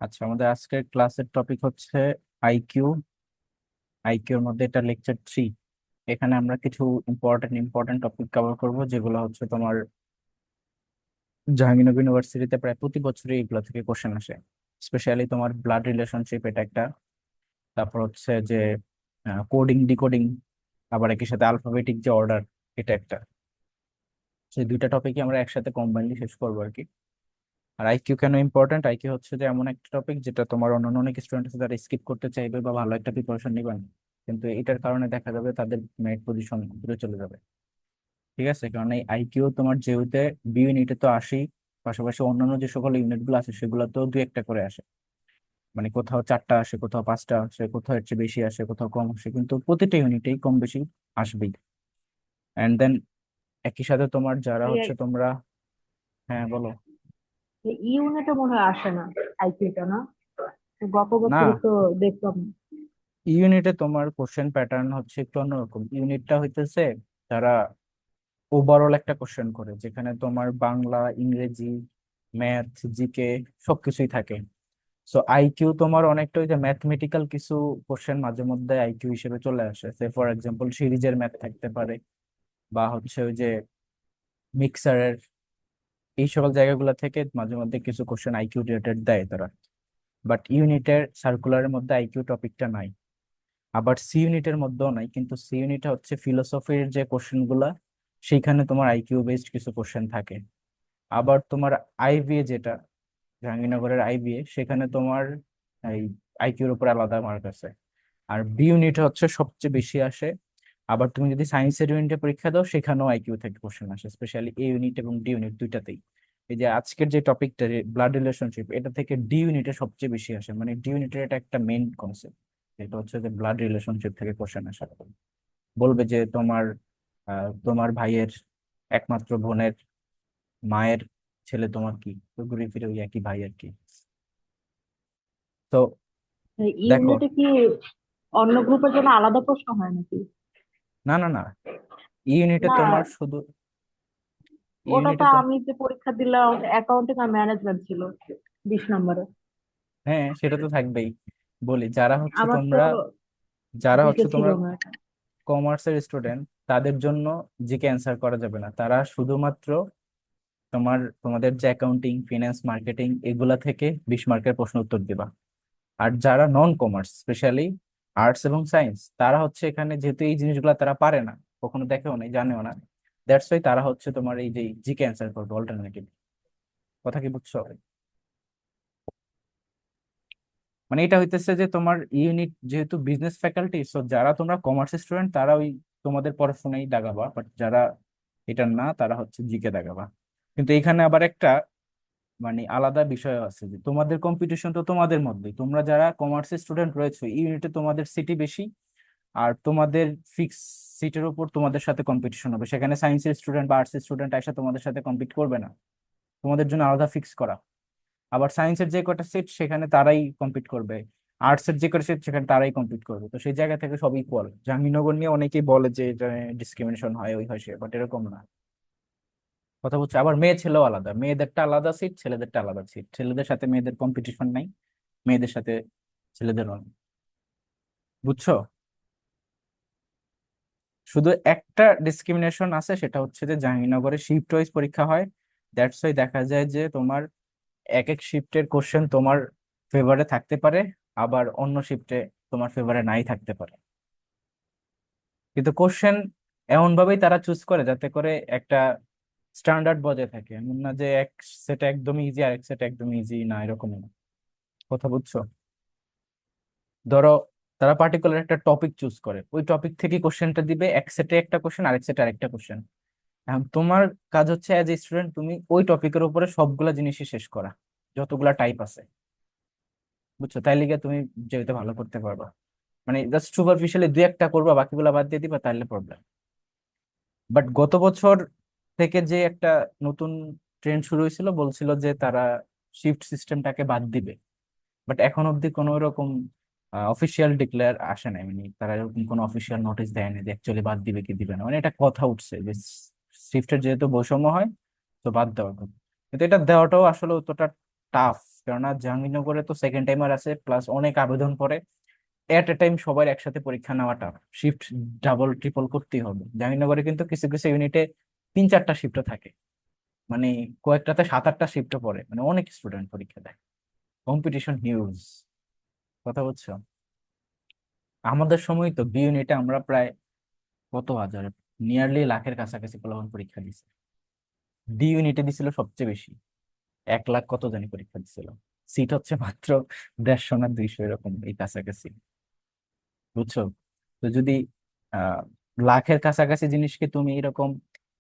আচ্ছা, আমাদের আজকের ক্লাসের টপিক হচ্ছে আইকিউ। আইকিউর মধ্যে এটা লেকচার 3। এখানে আমরা কিছু ইম্পর্টেন্ট টপিক কভার করব, যেগুলো হচ্ছে তোমার জাহাঙ্গীরনগর ইউনিভার্সিটিতে প্রায় প্রতি বছরই এগুলো থেকে কোশ্চেন আসে। স্পেশালি তোমার ব্লাড রিলেশনশিপ এটা একটা, তারপর হচ্ছে যে কোডিং ডিকোডিং, আবার একই সাথে আলফাবেটিক যে অর্ডার, এটা একটা। সেই দুইটা টপিকই আমরা একসাথে কম্বাইনলি শেষ করবো আর কি। আর আইকিউ কেন ইম্পর্টেন্ট? আইকিউ হচ্ছে যে এমন একটা টপিক যেটা তোমার অন্যান্য অনেক স্টুডেন্ট আছে যারা স্কিপ করতে চাইবে বা ভালো একটা প্রিপারেশন নিবে না, কিন্তু এটার কারণে দেখা যাবে তাদের মেরিট পজিশন দূরে চলে যাবে। ঠিক আছে, কারণ এই আইকিউ তোমার যেহেতু বি ইউনিটে তো আসি, পাশাপাশি অন্যান্য যে সকল ইউনিট গুলো আছে সেগুলোতেও দুই একটা করে আসে। মানে কোথাও 4টা আসে, কোথাও 5টা আসে, কোথাও এর চেয়ে বেশি আসে, কোথাও কম আসে, কিন্তু প্রতিটা ইউনিটেই কম বেশি আসবেই। এন্ড দেন একই সাথে তোমার যারা হচ্ছে তোমরা, হ্যাঁ বলো। ইউনিটে মনে হয় আসে না আইকিউটা, না? গত না, বছরে তো দেখলাম। ইউনিটে তোমার কোশ্চেন প্যাটার্ন হচ্ছে একটু অন্যরকম। ইউনিটটা হইতেছে তারা ওভারঅল একটা কোশ্চেন করে, যেখানে তোমার বাংলা, ইংরেজি, ম্যাথ, জিকে সবকিছুই থাকে। সো আইকিউ তোমার অনেকটা ওই যে ম্যাথমেটিক্যাল কিছু কোশ্চেন মাঝে মধ্যে আইকিউ হিসেবে চলে আসে। সে ফর এক্সাম্পল সিরিজের ম্যাথ থাকতে পারে, বা হচ্ছে ওই যে মিক্সারের, এই সকল জায়গাগুলো থেকে মাঝে মধ্যে কিছু কোশ্চেন আইকিউ রিলেটেড দেয় তারা। বাট ইউনিটের সার্কুলারের মধ্যে আইকিউ টপিকটা নাই। আবার সি ইউনিটের মধ্যেও নাই, কিন্তু সি ইউনিটে হচ্ছে ফিলোসফির যে কোশ্চেন গুলা, সেইখানে তোমার আইকিউ বেসড কিছু কোশ্চেন থাকে। আবার তোমার আইবিএ যেটা, জাহাঙ্গীরনগরের আইবিএ, সেখানে তোমার এই আইকিউর উপর আলাদা মার্ক আছে। আর বি ইউনিটে হচ্ছে সবচেয়ে বেশি আসে। আবার তুমি যদি সায়েন্সের ইউনিটে পরীক্ষা দাও, সেখানেও আইকিউ থেকে কোশ্চেন আসে, স্পেশালি এ ইউনিট এবং ডি ইউনিট দুইটাতেই। এই যে আজকের যে টপিকটা ব্লাড রিলেশনশিপ, এটা থেকে ডি ইউনিটে সবচেয়ে বেশি আসে। মানে ডি ইউনিটের এটা একটা মেইন কনসেপ্ট, এটা হচ্ছে যে ব্লাড রিলেশনশিপ থেকে কোশ্চেন আসে। বলবে যে তোমার তোমার ভাইয়ের একমাত্র বোনের মায়ের ছেলে তোমার কি, তো ঘুরে ফিরে ওই একই ভাই আর কি। তো দেখো, ইউনিটে কি অন্য গ্রুপের জন্য আলাদা প্রশ্ন হয় নাকি? না না না, ইউনিটে না, তোমার শুধু, ওটা তো ইউনিটে তো, আমি যে পরীক্ষা দিলাম অ্যাকাউন্টিং আর ম্যানেজমেন্ট ছিল 20 নম্বরে। হ্যাঁ সেটা তো থাকবেই। বলি যারা হচ্ছে আমার তো তোমরা, যারা জিকে হচ্ছে ছিল তোমরা না। কমার্সের স্টুডেন্ট, তাদের জন্য জিকে অ্যান্সার করা যাবে না। তারা শুধুমাত্র তোমাদের যে অ্যাকাউন্টিং, ফিনান্স, মার্কেটিং এগুলা থেকে 20 মার্কের প্রশ্ন উত্তর দিবা। আর যারা নন কমার্স, স্পেশালি আর্টস এবং সায়েন্স, তারা হচ্ছে এখানে যেহেতু এই জিনিসগুলো তারা পারে না, কখনো দেখেও না, জানেও না, দ্যাটস ওয়াই তারা হচ্ছে তোমার এই যে জিকে অ্যান্সার করবে অল্টারনেটিভ। কথা কি বুঝছো? মানে এটা হইতেছে যে তোমার ইউনিট যেহেতু বিজনেস ফ্যাকাল্টি, সো যারা তোমরা কমার্স স্টুডেন্ট তারা ওই তোমাদের পড়াশোনাই দাগাবা, বাট যারা এটা না তারা হচ্ছে জিকে দাগাবা। কিন্তু এখানে আবার একটা মানে আলাদা বিষয় আছে, যে তোমাদের কম্পিটিশন তো তোমাদের মধ্যেই, তোমরা যারা কমার্স স্টুডেন্ট রয়েছে ইউনিটে তোমাদের সিটি বেশি। আর তোমাদের ফিক্স সিটের উপর তোমাদের সাথে কম্পিটিশন হবে, সেখানে সায়েন্সের স্টুডেন্ট বা আর্টস স্টুডেন্ট এসে তোমাদের সাথে কম্পিট করবে না, তোমাদের জন্য আলাদা ফিক্স করা। আবার সায়েন্সের যে কটা সিট সেখানে তারাই কম্পিট করবে, আর্টস এর যে কটা সিট সেখানে তারাই কম্পিট করবে। তো সেই জায়গা থেকে সব ইকুয়াল। জাহাঙ্গীরনগর নিয়ে অনেকেই বলে যে এটা ডিসক্রিমিনেশন হয়, ওই হয় সে, বাট এরকম না। কথা বলছে আবার মেয়ে ছেলেও আলাদা, মেয়েদেরটা আলাদা সিট, ছেলেদেরটা আলাদা সিট। ছেলেদের সাথে মেয়েদের কম্পিটিশন নাই, মেয়েদের সাথে ছেলেদেরও নেই। বুঝছো? শুধু একটা ডিসক্রিমিনেশন আছে, সেটা হচ্ছে যে জাহাঙ্গীরনগরে শিফট ওয়াইজ পরীক্ষা হয়। দ্যাটস ওয়াই দেখা যায় যে তোমার এক এক শিফটের কোশ্চেন তোমার ফেভারে থাকতে পারে, আবার অন্য শিফটে তোমার ফেভারে নাই থাকতে পারে। কিন্তু কোশ্চেন এমন ভাবেই তারা চুজ করে যাতে করে একটা স্ট্যান্ডার্ড বজায় থাকে। এমন না যে এক সেট একদম ইজি আর এক সেট একদম ইজি না, এরকম না। কথা বুঝছো? ধরো তারা পার্টিকুলার একটা টপিক চুজ করে, ওই টপিক থেকে কোশ্চেনটা দিবে, এক সেটে একটা কোশ্চেন, আরেক সেটে আরেকটা কোশ্চেন। এখন তোমার কাজ হচ্ছে অ্যাজ এ স্টুডেন্ট তুমি ওই টপিকের উপরে সবগুলা জিনিসই শেষ করা, যতগুলা টাইপ আছে। বুঝছো? তাই লিগে তুমি যেহেতু ভালো করতে পারবা। মানে জাস্ট সুপারফিশিয়ালি দুই একটা করবা, বাকিগুলা বাদ দিয়ে দিবা, তাহলে প্রবলেম। বাট গত বছর থেকে যে একটা নতুন ট্রেন্ড শুরু হয়েছিল, বলছিল যে তারা শিফট সিস্টেমটাকে বাদ দিবে। বাট এখন অব্দি কোনো এরকম অফিসিয়াল ডিক্লেয়ার আসে নাই, মানে তারা এরকম কোনো অফিসিয়াল নোটিশ দেয়নি যে অ্যাকচুয়ালি বাদ দিবে কি দিবে না। মানে এটা কথা উঠছে যে শিফটের যেহেতু বৈষম্য হয়, তো বাদ দেওয়ার কথা। কিন্তু এটা দেওয়াটাও আসলে অতটা টাফ কেননা জাহাঙ্গীরনগরে তো সেকেন্ড টাইমার আছে, প্লাস অনেক আবেদন পড়ে, এট এ টাইম সবার একসাথে পরীক্ষা নেওয়াটা শিফট ডাবল ট্রিপল করতেই হবে। জাহাঙ্গীরনগরে কিন্তু কিছু কিছু ইউনিটে 3-4টা শিফটও থাকে, মানে কয়েকটাতে 7-8টা শিফটও পড়ে, মানে অনেক স্টুডেন্ট পরীক্ষা দেয়, কম্পিটিশন হিউজ। কথা বুঝছো? আমাদের সময় তো বি ইউনিটে আমরা প্রায় কত হাজার, নিয়ারলি লাখের কাছাকাছি পোলাপান পরীক্ষা দিছে। ডি ইউনিটে দিছিল সবচেয়ে বেশি, 1 লাখ কত জানি পরীক্ষা দিছিল। সিট হচ্ছে মাত্র 150 না 200 এরকম এই কাছাকাছি, বুঝছো? তো যদি আহ লাখের কাছাকাছি জিনিসকে তুমি এরকম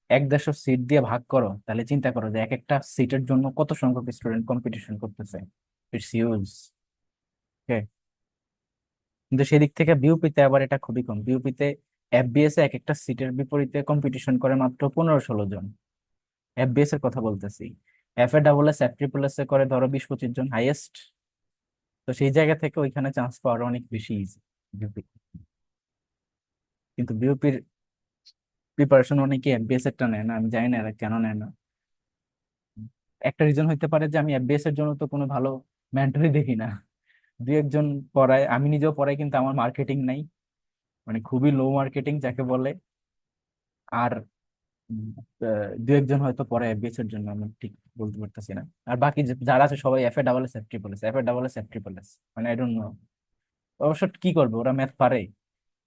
150 সিট দিয়ে ভাগ করো, তাহলে চিন্তা করো যে এক একটা সিটের জন্য কত সংখ্যক স্টুডেন্ট কম্পিটিশন করতেছে। It's huge. কিন্তু সেদিক থেকে বিউপিতে আবার এটা খুবই কম। বিউপিতে এফবিএস এ এক একটা সিটের বিপরীতে কম্পিটিশন করে মাত্র 15-16 জন। এফবিএস এর কথা বলতেছি। F A double S, F triple S A করে ধরো 20-25 জন হাইয়েস্ট। তো সেই জায়গা থেকে ওইখানে চান্স পাওয়ার অনেক বেশি ইজি বিউপি। কিন্তু বিউপির প্রিপারেশন অনেকে এফবিএস এরটা নেয় না, আমি জানি না এরা কেন নেয় না। একটা রিজন হইতে পারে যে আমি এফবিএস এর জন্য তো কোনো ভালো মেন্টরই দেখি না। 2-1 জন পড়ায়, আমি নিজেও পড়াই, কিন্তু আমার মার্কেটিং নাই, মানে খুবই লো মার্কেটিং যাকে বলে। আর 2-1 জন হয়তো পরে এফবিএস এর জন্য, আমি ঠিক বলতে পারতেছি না। আর বাকি যারা আছে সবাই এফ এ double S, F triple S, F এ double S, F triple S, মানে আই ডোন্ট নো। অবশ্য কি করবে, ওরা ম্যাথ পারে।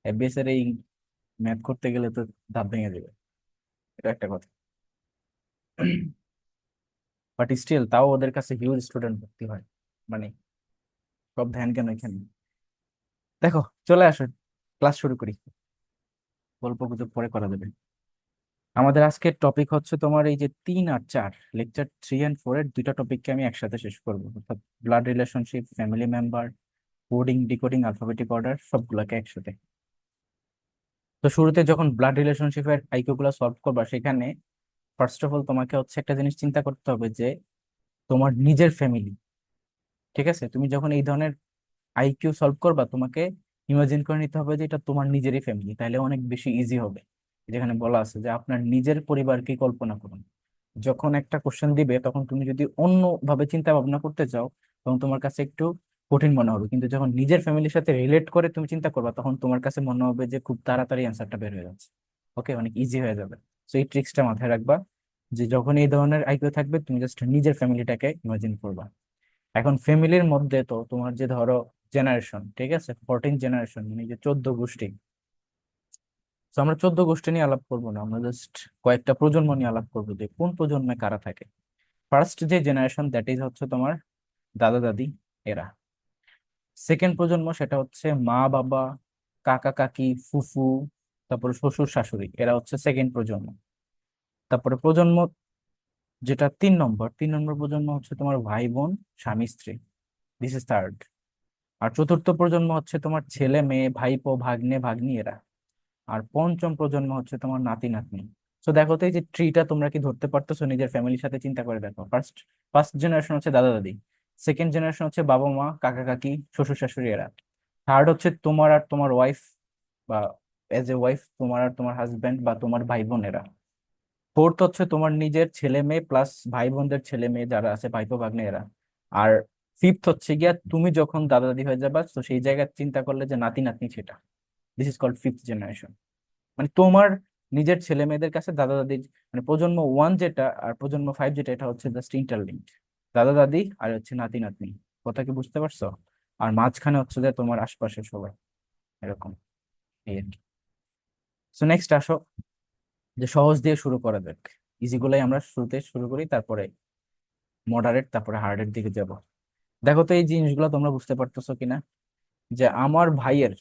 এফবিএস এর এই ম্যাথ করতে গেলে তো দাঁত ভেঙে যাবে, এটা একটা কথা। বাট স্টিল তাও ওদের কাছে হিউজ স্টুডেন্ট ভর্তি হয়, মানে সব ধ্যান কেন এখানে। দেখো, চলে আসো, ক্লাস শুরু করি, গল্প গুজব পরে করা যাবে। আমাদের আজকের টপিক হচ্ছে তোমার এই যে 3 আর 4, লেকচার 3 and 4 এর দুইটা টপিককে আমি একসাথে শেষ করবো, অর্থাৎ blood relationship, family member, coding, decoding, alphabetic order, সবগুলোকে একসাথে। তো শুরুতে যখন ব্লাড রিলেশনশিপের আইকিউ গুলো সলভ করবা, সেখানে ফার্স্ট অফ অল তোমাকে হচ্ছে একটা জিনিস চিন্তা করতে হবে যে তোমার নিজের ফ্যামিলি। ঠিক আছে, তুমি যখন এই ধরনের আইকিউ সলভ করবা, তোমাকে ইমাজিন করে নিতে হবে যে এটা তোমার নিজেরই ফ্যামিলি, তাহলে অনেক বেশি ইজি হবে। যেখানে বলা আছে যে আপনার নিজের পরিবারকে কল্পনা করুন। যখন একটা কোশ্চেন দিবে, তখন তুমি যদি অন্য ভাবে চিন্তা ভাবনা করতে চাও, তখন তোমার কাছে একটু কঠিন মনে হবে, কিন্তু যখন নিজের ফ্যামিলির সাথে রিলেট করে তুমি চিন্তা করবা, তখন তোমার কাছে মনে হবে যে খুব তাড়াতাড়ি অ্যান্সারটা বের হয়ে যাচ্ছে। ওকে, অনেক ইজি হয়ে যাবে। তো এই ট্রিক্সটা মাথায় রাখবা, যে যখন এই ধরনের আইকিউ থাকবে, তুমি জাস্ট নিজের ফ্যামিলিটাকে ইমাজিন করবা। এখন ফ্যামিলির মধ্যে তো তোমার যে ধরো জেনারেশন, ঠিক আছে, 14 জেনারেশন, মানে যে 14 গোষ্ঠী। তো আমরা 14 গোষ্ঠী নিয়ে আলাপ করবো না, আমরা জাস্ট কয়েকটা প্রজন্ম নিয়ে আলাপ করবো, যে কোন প্রজন্মে কারা থাকে। ফার্স্ট যে জেনারেশন, দ্যাট ইজ হচ্ছে তোমার দাদা দাদি, এরা। সেকেন্ড প্রজন্ম, সেটা হচ্ছে মা বাবা, কাকা কাকি, ফুফু, তারপরে শ্বশুর শাশুড়ি, এরা হচ্ছে সেকেন্ড প্রজন্ম। তারপরে প্রজন্ম যেটা 3 নম্বর প্রজন্ম হচ্ছে তোমার ভাই বোন, স্বামী স্ত্রী, দিস ইজ থার্ড। আর চতুর্থ প্রজন্ম হচ্ছে তোমার ছেলে মেয়ে, ভাইপো, ভাগ্নে ভাগ্নি, এরা। আর পঞ্চম প্রজন্ম হচ্ছে তোমার নাতি নাতনি। তো দেখো তো এই যে ট্রিটা তোমরা কি ধরতে পারতেছো? নিজের ফ্যামিলির সাথে চিন্তা করে দেখো। ফার্স্ট ফার্স্ট জেনারেশন হচ্ছে দাদা দাদি। সেকেন্ড জেনারেশন হচ্ছে বাবা মা, কাকা কাকি, শ্বশুর শাশুড়ি, এরা। থার্ড হচ্ছে তোমার আর তোমার ওয়াইফ, বা এজ এ ওয়াইফ তোমার আর তোমার হাজবেন্ড বা তোমার ভাই বোন, এরা। ফোর্থ হচ্ছে তোমার নিজের ছেলে মেয়ে প্লাস ভাই বোনদের ছেলে মেয়ে যারা আছে, ভাইপো ভাগ্নে, এরা। আর ফিফথ হচ্ছে গিয়া তুমি যখন দাদা দাদি হয়ে যাবা, তো সেই জায়গায় চিন্তা করলে যে নাতি নাতনি, সেটা। This is called fifth generation. মানে তোমার নিজের ছেলে মেয়েদের কাছে দাদা দাদি, মানে প্রজন্ম 1 যেটা আর প্রজন্ম 5 যেটা, এটা হচ্ছে জাস্ট ইন্টারলিঙ্কড। দাদা দাদি আর হচ্ছে নাতি নাতনি। কথা কি বুঝতে পারছো? আর মাঝখানে হচ্ছে যে তোমার আশপাশের সবাই, এরকম, এই আর কি। সো নেক্সট আসো, যে সহজ দিয়ে শুরু করা যাক। ইজি গুলাই আমরা শুরুতে শুরু করি, তারপরে মডারেট, তারপরে হার্ডের দিকে যাব। দেখো তো এই জিনিসগুলো তোমরা বুঝতে পারতেছো কিনা, যে আমার ভাইয়ের,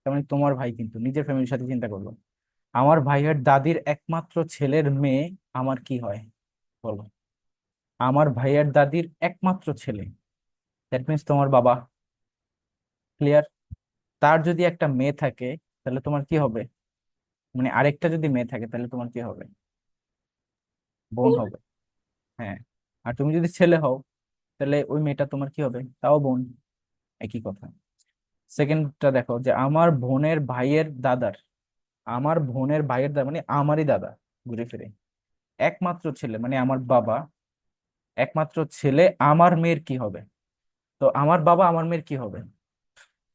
তার মানে তোমার ভাই, কিন্তু নিজের ফ্যামিলির সাথে চিন্তা করলো, আমার ভাইয়ের দাদির একমাত্র ছেলের মেয়ে আমার কি হয়, বলো। আমার ভাইয়ের দাদির একমাত্র ছেলে, দ্যাট মিনস তোমার বাবা। ক্লিয়ার? তার যদি একটা মেয়ে থাকে, তাহলে তোমার কি হবে? মানে আরেকটা যদি মেয়ে থাকে, তাহলে তোমার কি হবে? বোন বোন। হবে। হ্যাঁ। আর তুমি যদি ছেলে হও, তাহলে ওই মেয়েটা তোমার কি হবে? তাও বোন, একই কথা। সেকেন্ডটা দেখো, যে আমার বোনের ভাইয়ের দাদার, আমার বোনের ভাইয়ের দাদা মানে আমারই দাদা, ঘুরে ফিরে একমাত্র ছেলে, মানে আমার বাবা, একমাত্র ছেলে আমার মেয়ের কি হবে? তো আমার বাবা আমার মেয়ের কি হবে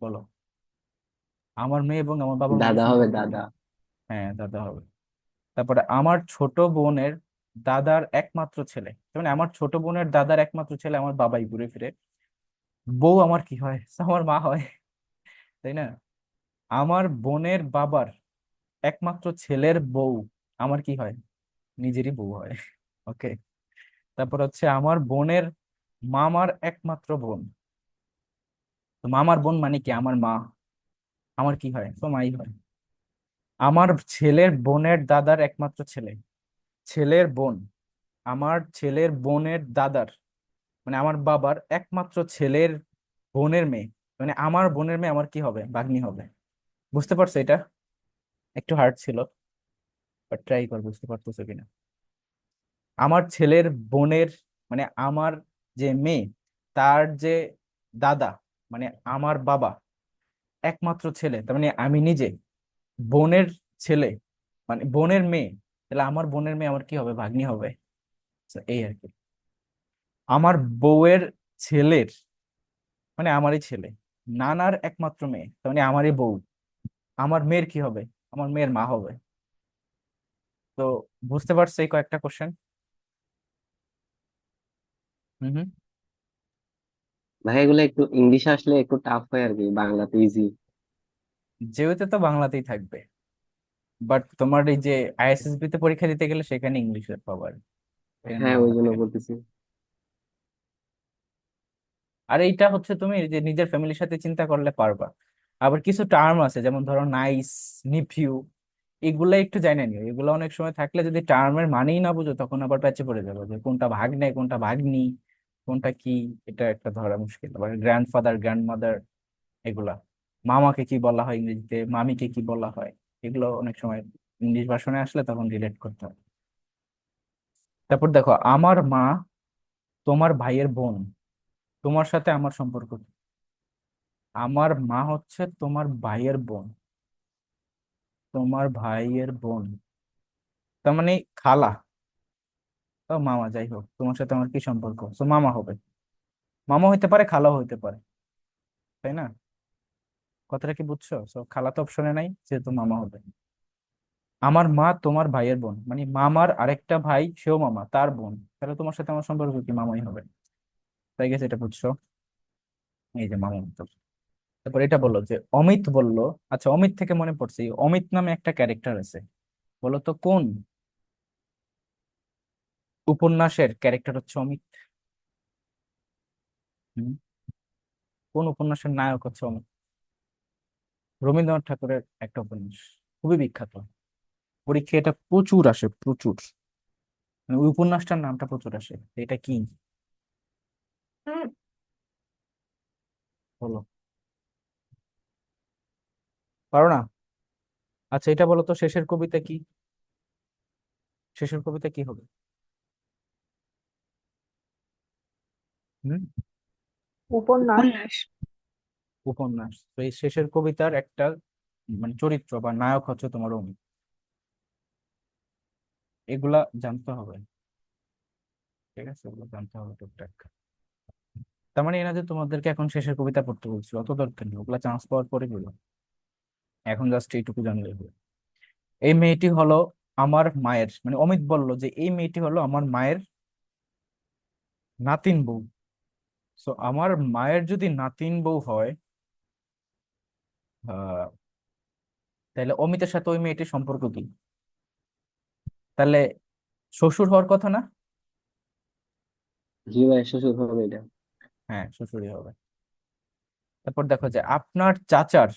বলো? আমার মেয়ে এবং আমার বাবার মধ্যে দাদা হবে, সম্পর্ক কি? দাদা। হ্যাঁ, দাদা হবে। তারপরে আমার ছোট বোনের দাদার একমাত্র ছেলে, মানে আমার ছোট বোনের দাদার একমাত্র ছেলে আমার বাবাই ঘুরে ফিরে, বউ আমার কি হয়? আমার মা হয়, তাই না? আমার বোনের বাবার একমাত্র ছেলের বউ আমার কি হয়? নিজেরই বউ হয়। ওকে। তারপর হচ্ছে আমার বোনের মামার একমাত্র বোন, তো মামার বোন মানে কি আমার মা, আমার কি হয়? তো মাই হয়। আমার ছেলের বোনের দাদার একমাত্র ছেলে, ছেলের বোন, আমার ছেলের বোনের দাদার, মানে আমার বাবার একমাত্র ছেলের বোনের মেয়ে, মানে আমার বোনের মেয়ে আমার কি হবে? ভাগ্নি হবে। বুঝতে পারছো এটা? একটু হার্ড ছিল, বাট ট্রাই কর, বুঝতে পারতেছো কিনা। আমার ছেলের বোনের, মানে আমার যে মেয়ে, তার যে দাদা, মানে আমার বাবা একমাত্র ছেলে, তার মানে আমি নিজে, বোনের ছেলে, মানে বোনের মেয়ে, তাহলে আমার বোনের মেয়ে আমার কি হবে? ভাগ্নি হবে। So, এই আর কি। আমার বউয়ের ছেলের, মানে আমারই ছেলে, নানার একমাত্র মেয়ে, তার মানে আমারই বউ, আমার মেয়ের কি হবে? আমার মেয়ের মা হবে। তো বুঝতে পারছো এই কয়েকটা কোশ্চেন? হুম হুম। ভাই এগুলো একটু ইংলিশে আসলে একটু টাফ হয় আর কি, বাংলাতে ইজি। যেহেতু তো বাংলাতেই থাকবে, বাট তোমার এই যে আইএসএসবি তে পরীক্ষা দিতে গেলে সেখানে ইংলিশে পাবার, এখানে হ্যাঁ, ওই বাংলা জন্য থাকে না। বলতেছি। আর এইটা হচ্ছে তুমি যে নিজের ফ্যামিলির সাথে চিন্তা করলে পারবা। আবার কিছু টার্ম আছে, যেমন ধরো নাইস, নিফিউ, এগুলা একটু জানে নিও। এগুলো অনেক সময় থাকলে যদি টার্মের মানেই না বুঝো, তখন আবার প্যাচে পড়ে যাবে যে কোনটা ভাগ্নে কোনটা ভাগ্নি, কোনটা কি, এটা একটা ধরা মুশকিল। আবার গ্র্যান্ডফাদার, গ্র্যান্ডমাদার, এগুলা, মামাকে কি বলা হয় ইংরেজিতে, মামিকে কি বলা হয়, এগুলো অনেক সময় ইংলিশ ভার্সনে আসলে তখন রিলেট করতে হয়। তারপর দেখো, আমার মা তোমার ভাইয়ের বোন, তোমার সাথে আমার সম্পর্ক কি? আমার মা হচ্ছে তোমার ভাইয়ের বোন, তোমার ভাইয়ের বোন, তার মানে খালা, তো মামা, যাই হোক, তোমার সাথে আমার কি সম্পর্ক? তো মামা হবে। মামা হইতে পারে, খালাও হইতে পারে, তাই না? কথাটা কি বুঝছো? সো খালা তো অপশনে নাই, যেহেতু মামা হবে। আমার মা তোমার ভাইয়ের বোন, মানে মামার আরেকটা ভাই, সেও মামা, তার বোন, তাহলে তোমার সাথে আমার সম্পর্ক কি? মামাই হবে। তাই গেছে, এটা বুঝছো? এই যে মামা উত্তর। তারপর এটা বললো যে অমিত বলল, আচ্ছা অমিত থেকে মনে পড়ছে, এই অমিত নামে একটা ক্যারেক্টার আছে, বলো তো কোন উপন্যাসের ক্যারেক্টার হচ্ছে অমিত? হুম? কোন উপন্যাসের নায়ক হচ্ছে অমিত? রবীন্দ্রনাথ ঠাকুরের একটা উপন্যাস, খুবই বিখ্যাত, পরীক্ষা এটা প্রচুর আসে, প্রচুর, মানে ওই উপন্যাসটার নামটা প্রচুর আসে। এটা কি? বলো, পারো না? আচ্ছা এটা বলো তো, শেষের কবিতা কি? শেষের কবিতা কি হবে? হুম? উপন্যাস। উপন্যাস। তো এই শেষের কবিতার একটা, মানে চরিত্র বা নায়ক হচ্ছে তোমার অমিত। এগুলা জানতে হবে, ঠিক আছে? এগুলো জানতে হবে টুকটাক। তার মানে এনা যে তোমাদেরকে এখন শেষের কবিতা পড়তে বলছিল, অত দরকার নেই, ওগুলা চান্স পাওয়ার পরে বলো। এখন জাস্ট এইটুকু জানলে হবে। এই মেয়েটি হলো আমার মায়ের, মানে অমিত বলল যে এই মেয়েটি হলো আমার মায়ের নাতিন বউ। সো আমার মায়ের যদি নাতিন বউ হয়, আহ তাহলে অমিতের সাথে ওই মেয়েটির সম্পর্ক কি? তাহলে শ্বশুর হওয়ার কথা না? জি ভাই, শ্বশুর হবে এটা। হ্যাঁ, শ্বশুরই হবে। তারপর দেখো যে আপনার চাচার,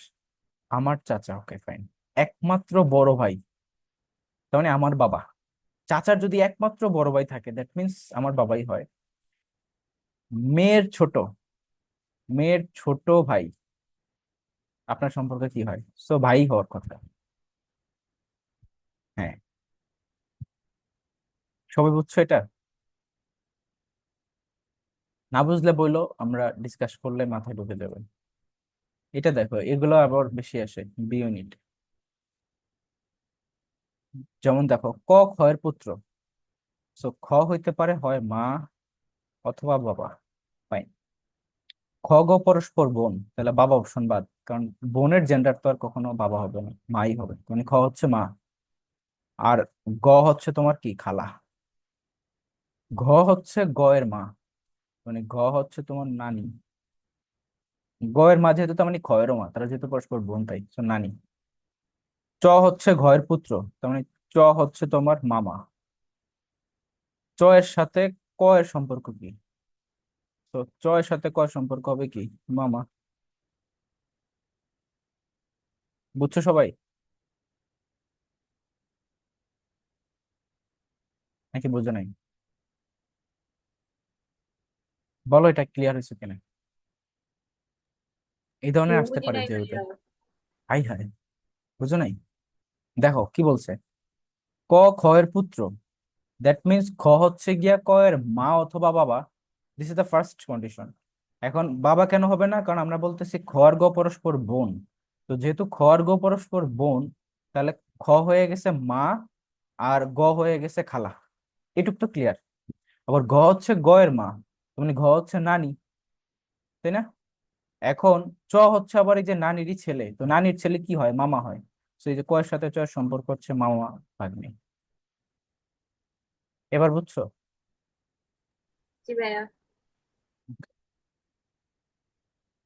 আমার চাচা, ওকে ফাইন, একমাত্র বড় ভাই, তার মানে আমার বাবা। চাচার যদি একমাত্র বড় ভাই থাকে, দ্যাট মিন্স আমার বাবাই হয়। মেয়ের ছোট, মেয়ের ছোট ভাই, আপনার সম্পর্কে কি হয়? সো ভাই হওয়ার কথা। হ্যাঁ, সবাই বুঝছো এটা? না বুঝলে বললো, আমরা ডিসকাস করলে মাথায় ঢুকে যাবে। এটা দেখো, এগুলো আবার বেশি আসে বি ইউনিট। যেমন দেখো, ক, খ এর পুত্র। সো খ হইতে পারে হয় মা, অথবা বাবা। ফাইন। খ গ পরস্পর বোন, তাহলে বাবা অপশন বাদ, কারণ বোনের জেন্ডার তো আর কখনো বাবা হবে না, মাই হবে, মানে খ হচ্ছে মা। আর গ হচ্ছে তোমার কি, খালা। ঘ হচ্ছে গ এর মা, মানে ঘ হচ্ছে তোমার নানি। গ এর মা যেহেতু, তার মানে খ এরও মা, তারা যেহেতু পরস্পর বোন, তাই তো নানি। চ হচ্ছে ঘ এর পুত্র, তার মানে চ হচ্ছে তোমার মামা। চ এর সাথে ক এর সম্পর্ক কি? তো চ এর সাথে ক এর সম্পর্ক হবে কি, মামা। বুঝছো সবাই নাকি বুঝো নাই? বলো এটা ক্লিয়ার হয়েছে কিনা। এই ধরনের আসতে বুঝি পারে নাই যেহেতু। ভাইয়া। হাই হাই, বুঝো নাই? দেখো কি বলছে, ক খ এর পুত্র, দ্যাট মিনস খ হচ্ছে গিয়া ক এর মা অথবা বাবা। This is the first condition. এখন বাবা কেন হবে না, কারণ আমরা বলতেছি খ আর গ পরস্পর বোন। তো যেহেতু খ আর গ পরস্পর বোন, তাহলে খ হয়ে গেছে মা, আর গ হয়ে গেছে খালা। এটুক তো ক্লিয়ার। আবার ঘ হচ্ছে গ এর মা, মানে ঘ হচ্ছে নানি, তাই না? এখন চ হচ্ছে আবার এই যে নানিরই ছেলে, তো নানির ছেলে কি হয়, মামা হয়। তো এই যে কয়ের সাথে চ এর সম্পর্ক হচ্ছে মামা ভাগ্নে। এবার বুঝছো? জি ভাইয়া।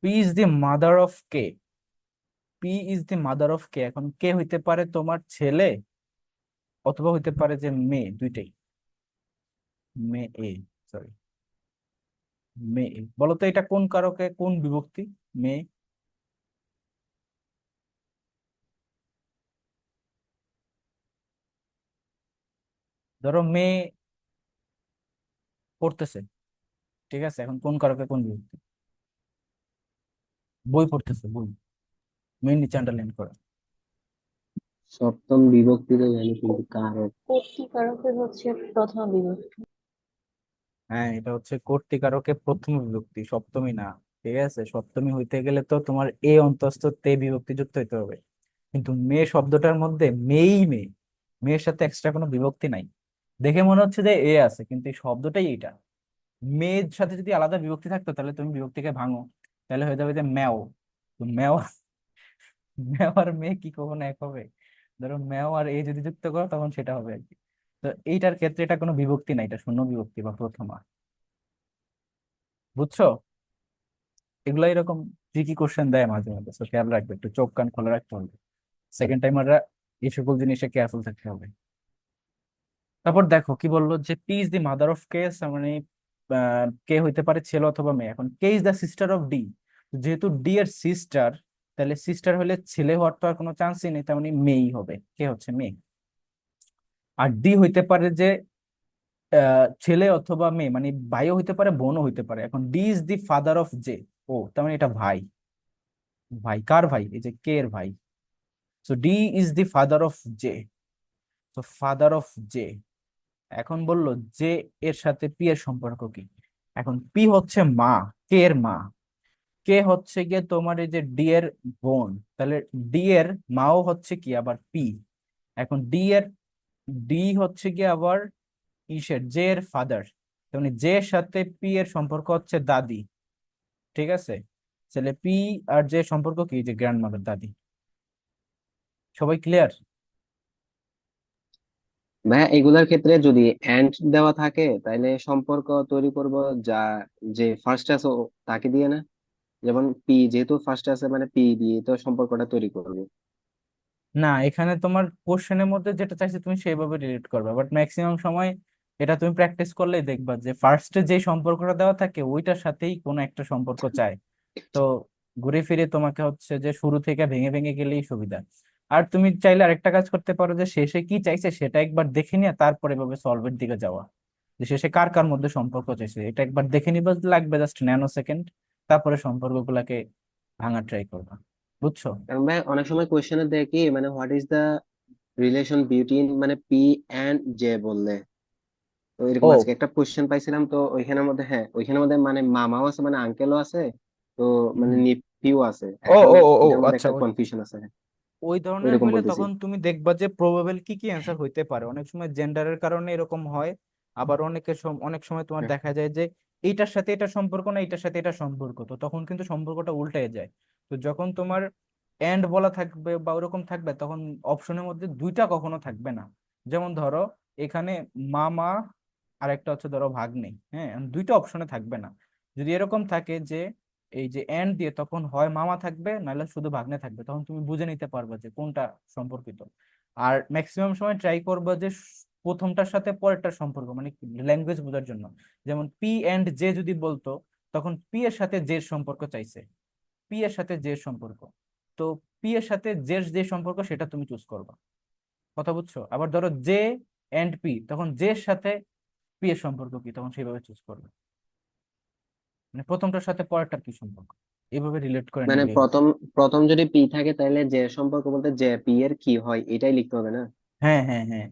P is the mother of K. P is the mother of K, এখন কে হইতে পারে তোমার ছেলে, অথবা হইতে পারে যে মেয়ে, দুইটাই। মেয়ে, সরি, মেয়ে। বলো তো এটা কোন কারকে কোন বিভক্তি, মেয়ে? ধরো মেয়ে পড়তেছে, ঠিক আছে, এখন কোন কারকে কোন বিভক্তি? বই পড়তেছে, বই। মেয়ে নিচে আন্ডারলাইন করো। সপ্তম বিভক্তিতে জানি কিন্তু কারক। কর্তৃকারকের হচ্ছে প্রথম বিভক্তি। হ্যাঁ, এটা হচ্ছে কর্তৃকারকে প্রথম বিভক্তি, সপ্তমী না। ঠিক আছে, সপ্তমী হইতে গেলে তো তোমার এ অন্তস্থ তে বিভক্তি যুক্ত হইতে হবে। কিন্তু মেয়ে শব্দটার মধ্যে মেয়েই মেয়ে, মেয়ের সাথে এক্সট্রা কোনো বিভক্তি নাই। দেখে মনে হচ্ছে যে এ আছে, কিন্তু এই শব্দটাই এটা। মেয়ের সাথে যদি আলাদা বিভক্তি থাকতো, তাহলে তুমি বিভক্তিকে ভাঙো, তাহলে হয়ে যাবে যে ম্যাও। তো ম্যাও, ম্যাও আর মেয়ে কি কখনো এক হবে? ধরো ম্যাও আর এ যদি যুক্ত করো, তখন সেটা হবে আর কি। তো এইটার ক্ষেত্রে এটা কোনো বিভক্তি নাই, এটা শূন্য বিভক্তি বা প্রথমা। বুঝছো? এগুলো এরকম ট্রিকি কোশ্চেন দেয় মাঝে মাঝে, তো খেয়াল রাখবে, একটু চোখ কান খোলা রাখতে হবে। সেকেন্ড টাইমাররা এই সকল জিনিসে কেয়ারফুল থাকতে হবে। তারপর দেখো কি বললো, যে P is the mother of K, মানে কে হইতে পারে ছেলে অথবা মেয়ে। এখন K is the sister of D, যেহেতু ডি এর সিস্টার, তাহলে সিস্টার হলে ছেলে হওয়ার তো আর কোনো চান্সই নেই, তার মানে মেয়েই হবে, কে হচ্ছে মেয়ে। আর ডি হইতে পারে যে ছেলে অথবা মেয়ে, মানে ভাইও হইতে পারে বোনও হইতে পারে। এখন D is the father of J, ও তার মানে এটা ভাই। ভাই কার ভাই, এই যে কে এর ভাই। So D is the father of J. তো ফাদার অফ জে। এখন বললো যে এর সাথে পি এর সম্পর্ক কি। এখন পি হচ্ছে মা, কে এর মা। কে হচ্ছে গিয়ে তোমার এই যে ডি এর বোন, তাহলে ডি এর মাও হচ্ছে কি আবার পি। এখন ডি হচ্ছে গিয়ে আবার ইসের জে এর ফাদার, মানে জে এর সাথে পি এর সম্পর্ক হচ্ছে দাদি। ঠিক আছে, তাহলে পি আর জে সম্পর্ক কি, যে গ্র্যান্ড মাদার, দাদি। সবাই ক্লিয়ার? ভাইয়া এগুলার ক্ষেত্রে যদি এন্ড দেওয়া থাকে তাহলে সম্পর্ক তৈরি করব, যা যে ফার্স্ট আছে তাকে দিয়ে না। যেমন পি যেহেতু ফার্স্ট আছে, মানে পি দিয়ে তো সম্পর্কটা তৈরি করবো। না, এখানে তোমার কোশ্চেনের মধ্যে যেটা চাইছে তুমি সেইভাবে রিলেট করবে, বাট ম্যাক্সিমাম সময় এটা তুমি প্র্যাকটিস করলেই দেখবা যে ফার্স্টে যে সম্পর্কটা দেওয়া থাকে ওইটার সাথেই কোনো একটা সম্পর্ক চায়। তো ঘুরে ফিরে তোমাকে হচ্ছে যে শুরু থেকে ভেঙে ভেঙে গেলেই সুবিধা। আর তুমি চাইলে আরেকটা কাজ করতে পারো, যে শেষে কি চাইছে সেটা একবার দেখে নিয়ে তারপরে এভাবে সলভের দিকে যাওয়া, যে শেষে কার কার মধ্যে সম্পর্ক চাইছে এটা একবার দেখে নিবা, লাগবে জাস্ট ন্যানো সেকেন্ড। তারপরে সম্পর্কগুলাকে ভাঙার ট্রাই করবা। বুঝছো? কারণ ভাই অনেক সময় কোয়েশ্চেনে দেখি মানে what is the relation between মানে পি এন্ড জে বললে। তো এরকম ও আজকে একটা কোয়েশ্চেন পাইছিলাম, তো ওইখানের মধ্যে, হ্যাঁ ওইখানের মধ্যে মানে মামাও আছে মানে আঙ্কেলও আছে, তো মানে হুম। নিফিও আছে। ও এখন ও ও ও এটার মধ্যে আচ্ছা, একটা কনফিউশন আছে। ওই ধরনের ওইরকম হইলে বলতেছি। তখন তুমি দেখবা যে প্রবাবল কি কি অ্যান্সার হইতে পারে। অনেক সময় জেন্ডারের কারণে এরকম হয়, আবার অনেক সময় তোমার দেখা যায় যে এইটার সাথে এটা সম্পর্ক না, এটার সাথে এটা সম্পর্ক, তো তখন কিন্তু সম্পর্কটা উল্টে যায়। তো যখন তোমার এন্ড বলা থাকবে বা ওরকম থাকবে, তখন অপশনের মধ্যে দুইটা কখনো থাকবে না। যেমন ধরো এখানে মামা আর একটা হচ্ছে ধরো ভাগ্নে, হ্যাঁ, দুইটা অপশনে থাকবে না। যদি এরকম থাকে যে এই যে এন্ড দিয়ে, তখন হয় মামা থাকবে নাহলে শুধু ভাগ্নে থাকবে, তখন তুমি বুঝে নিতে পারবে যে কোনটা সম্পর্কিত। আর ম্যাক্সিমাম সময় ট্রাই করবে যে প্রথমটার সাথে পরেরটার সম্পর্ক, মানে ল্যাঙ্গুয়েজ বোঝার জন্য। যেমন পি এন্ড জে যদি বলতো, তখন পি এর সাথে জে এর সম্পর্ক চাইছে, পি এর সাথে জে এর সম্পর্ক, তো পি এর সাথে জে এর যে সম্পর্ক সেটা তুমি চুজ করবা। কথা বুঝছো? আবার ধরো জে এন্ড পি, তখন জে এর সাথে পি এর সম্পর্ক কি, তখন সেইভাবে চুজ করবে। মানে প্রথমটার সাথে পরেরটার কি সম্পর্ক, এইভাবে রিলেট করে মানে নিলেই হবে। প্রথম প্রথম যদি পি থাকে তাহলে যে সম্পর্ক বলতে যে পি এর কি হয় এটাই লিখতে হবে না? হ্যাঁ হ্যাঁ হ্যাঁ,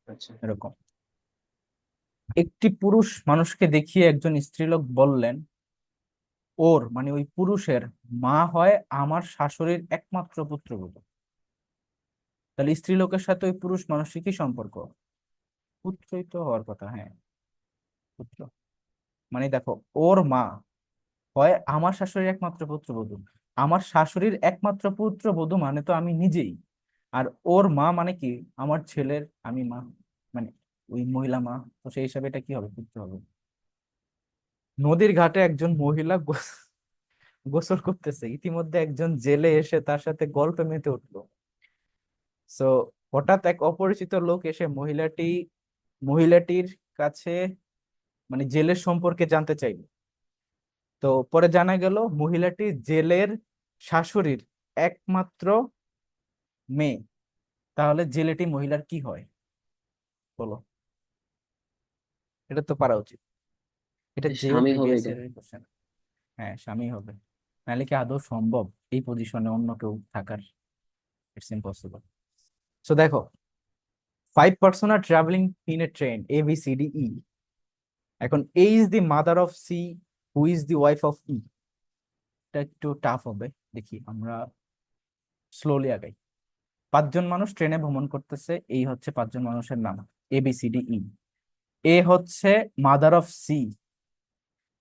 আচ্ছা। এরকম। একটি পুরুষ মানুষকে দেখিয়ে একজন স্ত্রীলোক বললেন, ওর মানে ওই পুরুষের মা হয় আমার শাশুড়ির একমাত্র পুত্রবধূ। তাহলে স্ত্রীলোকের সাথে ওই পুরুষ মানুষের কি সম্পর্ক? পুত্রই তো হওয়ার কথা, হ্যাঁ, পুত্র। মানে দেখো, ওর মা হয় আমার শাশুড়ির একমাত্র পুত্রবধূ। আমার শাশুড়ির একমাত্র পুত্রবধূ মানে তো আমি নিজেই। আর ওর মা মানে কি, আমার ছেলের আমি মা, মানে ওই মহিলা মা। তো সেই হিসাবে এটা কি হবে, পুত্র হবে। নদীর ঘাটে একজন মহিলা গোসল করতেছে, ইতিমধ্যে একজন জেলে এসে তার সাথে গল্পে মেতে উঠলো। সো হঠাৎ এক অপরিচিত লোক এসে মহিলাটির কাছে মানে জেলের সম্পর্কে জানতে চাইল। তো পরে জানা গেল মহিলাটি জেলের শাশুড়ির একমাত্র মেয়ে। তাহলে জেলেটি মহিলার কি হয় বলো? এটা তো পারা উচিত। এটা যেও স্বামী হবে প্রিভিয়াস এটা। ইয়ারের কোশ্চেন। হ্যাঁ, স্বামী হবে। নাহলে কি আদৌ সম্ভব এই পজিশনে অন্য কেউ থাকার? It's impossible. সো দেখো, 5 person are traveling in a train A B C D E. এখন A is the mother of C, who is the wife of E. এটা একটু টাফ হবে, দেখি আমরা স্লোলি আগাই। 5জন মানুষ ট্রেনে ভ্রমণ করতেছে, এই হচ্ছে 5জন মানুষের নাম, A B C D E. A হচ্ছে mother of C,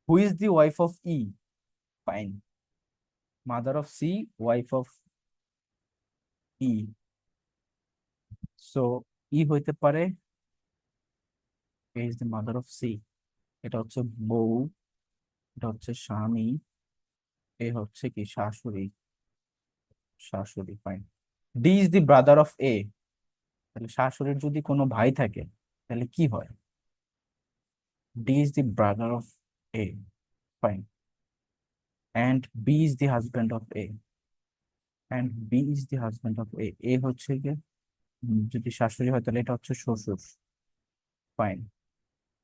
who is the wife of E. Fine, mother of C, wife of E. So E হইতে পারে, A is the mother of C, এটা হচ্ছে বউ, এটা হচ্ছে স্বামী, এ হচ্ছে কি শাশুড়ি, শাশুড়ি। Fine. D is the brother of A. তাহলে শাশুড়ির যদি কোনো ভাই থাকে তাহলে কি হয়? D is the brother of A. Fine. And B is the husband of A. And B is the husband of A. A হচ্ছে গিয়ে যদি শাশুড়ি হয় তাহলে এটা হচ্ছে শ্বশুর। Fine.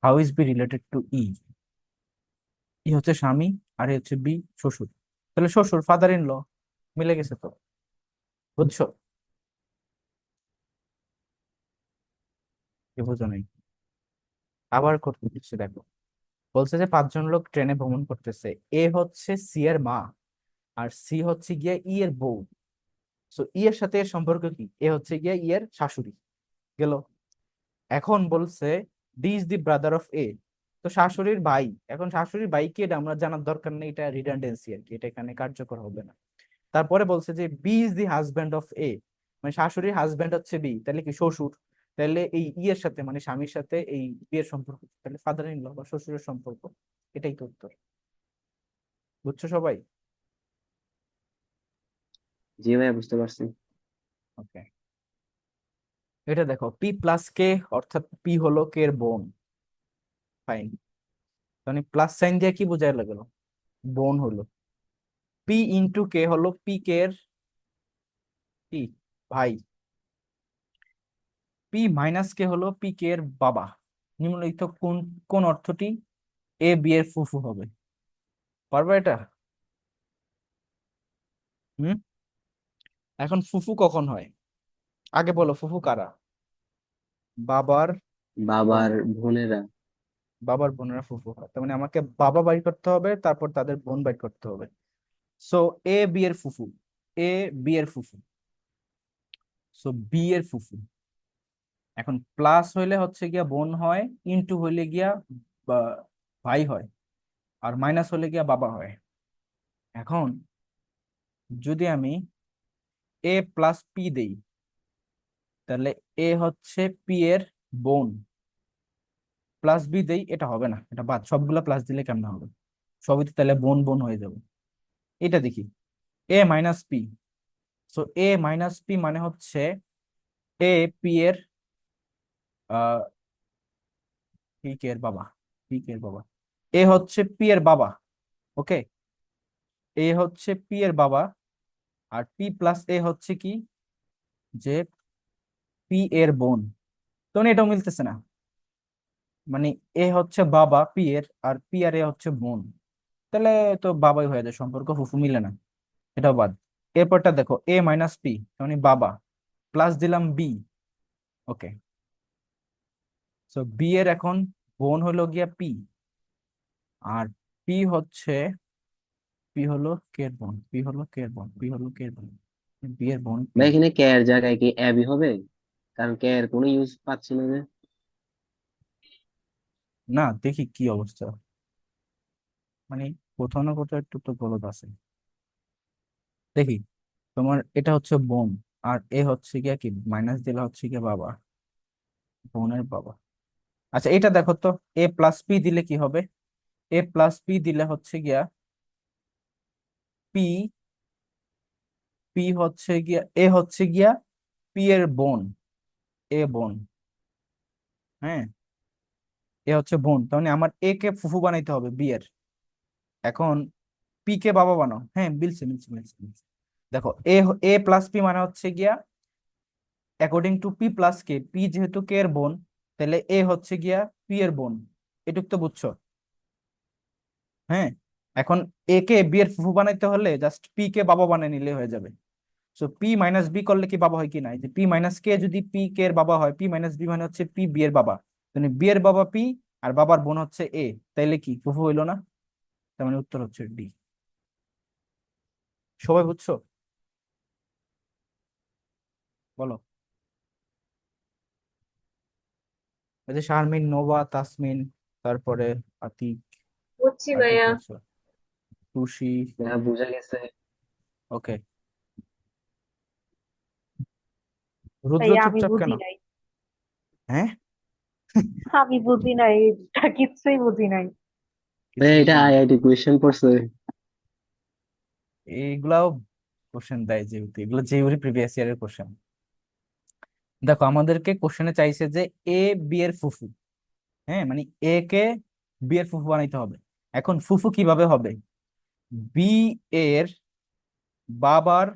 How is B related to E? E হচ্ছে স্বামী, আর এ হচ্ছে বি শ্বশুর। তাহলে শ্বশুর, ফাদার ইন ল। মিলে গেছে তো, বুঝছো? কি বুঝো নাই? আবার করতে দিচ্ছে, দেখো। বলছে যে 5জন লোক ট্রেনে ভ্রমণ করতেছে, এ হচ্ছে সি এর মা, আর সি হচ্ছে গিয়ে ই এর বউ। সো ই এর সাথে এর সম্পর্ক কি? এ হচ্ছে গিয়ে ই এর শাশুড়ি। গেল। এখন বলছে D is the brother of A, তো শাশুড়ির ভাই। এখন শাশুড়ির ভাই কি, এটা আমরা জানার দরকার নেই, এটা রিডান্ডেন্সি আর কি, এটা এখানে কার্যকর হবে না। তারপরে বলছে যে B is the husband of A, মানে শাশুড়ির হাজবেন্ড হচ্ছে বি, তাহলে কি শ্বশুর। তাহলে এই ই এর সাথে মানে স্বামীর সাথে এই বিয়ের সম্পর্ক, তাহলে ফাদার ইন ল বা শ্বশুরের সম্পর্ক। এটাই তো উত্তর। বুঝছো সবাই? জি ভাইয়া, বুঝতে পারছি। ওকে। এটা দেখো, পি প্লাস কে, অর্থাৎ পি হলো কে এর বোন। ফাইন। মানে প্লাস সাইন দিয়ে কি বোঝায় গেল? বোন হলো। পি ইন্টু কে হলো পি কে এর কি, ভাই। পি মাইনাস কে হলো পি কে এর বাবা। নিম্নলিখিত কোন কোন অর্থটি এ বি এর ফুফু হবে? পারবে এটা? হুম। এখন ফুফু কখন হয়? আগে বলো, ফুফু কারা? বাবার বোন। বাবার বোনেরা। বাবার বোনেরা ফুফু হয়, তার মানে আমাকে বাবা বাই করতে হবে, তারপর তাদের বোন বাই করতে হবে। সো এ বি এর ফুফু, এ বি এর ফুফু, সো বি এর ফুফু। এখন প্লাস হইলে হচ্ছে গিয়া বোন হয়, ইনটু হইলে গিয়া বা ভাই হয়, আর মাইনাস হলে গিয়া বাবা হয়। এখন যদি আমি এ প্লাস পি দেই, তাহলে এ হচ্ছে পি এর বোন, প্লাস বি দেই, এটা হবে না, এটা বাদ, সবগুলা প্লাস দিলে কেমন হবে? সবই তো তাহলে বোন বোন হয়ে যাবে। এটা দেখি, এ মাইনাস পি। সো এ মাইনাস পি মানে হচ্ছে এ পি এর আহ পি কে এর বাবা, পি কে এর বাবা। এ হচ্ছে পি এর বাবা, ওকে। এ হচ্ছে পি এর বাবা, আর পি প্লাস এ হচ্ছে কি, যে পি এর বোন। তো এটাও মিলতেছে না, মানে এ হচ্ছে বাবা পি এর, আর পি আর এ হচ্ছে বোন, তাহলে তো বাবাই হয়ে যায়, সম্পর্ক ফুফু মিলে না, এটাও বাদ। এরপরটা দেখো, এ মাইনাস পি মানে বাবা, প্লাস দিলাম বি, ওকে। সো বি এর এখন বোন হলো গিয়া পি, আর পি হচ্ছে, পি হলো কে এর বোন, পি হলো কে এর বোন, পি হলো কে এর বোন, বি এর বোন পি। ভাই এখানে কে এর জায়গায় কি এবি হবে? কারণ কে এর কোনো ইউজ পাচ্ছি না যে। না, দেখি কি অবস্থা, মানে কোথাও না কোথাও একটু তো গলদ আছে। দেখি, তোমার এটা হচ্ছে বোন, আর এ হচ্ছে গিয়া কি, মাইনাস দিলে হচ্ছে গিয়া বাবা, বোনের বাবা। আচ্ছা এটা দেখো তো, এ প্লাস পি দিলে কি হবে? এ প্লাস পি দিলে হচ্ছে গিয়া পি, পি হচ্ছে গিয়া, এ হচ্ছে গিয়া পি এর বোন, এ বোন, হ্যাঁ, এ হচ্ছে বোন, তার মানে আমার এ কে ফুফু বানাইতে হবে বি এর। এখন পি কে বাবা বানাও, হ্যাঁ মিলছে মিলছে মিলছে মিলছে। দেখো এ, এ প্লাস পি মানে হচ্ছে গিয়া according to P plus K, P যেহেতু কে এর বোন, তাহলে এ হচ্ছে গিয়া পি এর বোন, এটুক তো বুঝছো? হ্যাঁ। এখন এ কে বি এর ফুফু বানাইতে হলে জাস্ট পি কে বাবা বানিয়ে নিলে হয়ে যাবে। সো পি মাইনাস বি করলে কি বাবা হয় কি না, এই যে পি মাইনাস কে যদি পি কে এর বাবা হয়, পি মাইনাস বি মানে হচ্ছে পি বি এর বাবা, মানে বি এর বাবা পি, আর বাবার বোন হচ্ছে এ, তাইলে কি ফুফু হইলো না? তার মানে উত্তর হচ্ছে ডি। সবাই বুঝছো? বলো। এই যে শারমিন, নোভা, তাসমিন, তারপরে আতিক, বুঝছি আর কে কে ভাইয়া। আছে, খুশি, বোঝা গেছে। ওকে। রুদ্র ভাইয়া আমি চুপচাপ কেন? বুঝি নাই। হ্যাঁ, আমি বুঝি নাই, এটা কিচ্ছুই বুঝি নাই। ভাই কিছু এটা বুঝো না, আইআইটি কোয়েশ্চেন পড়ছে। এইগুলাও কোশ্চেন দেয় যেহেতু, এগুলো যেহেতু প্রিভিয়াস ইয়ারের কোশ্চেন। দেখো আমাদেরকে কোশ্চেনে চাইছে যে এ বি এর ফুফু, হ্যাঁ, মানে এ কে বি এর ফুফু বানাইতে হবে। এখন ফুফু কিভাবে হবে? বি এর বাবার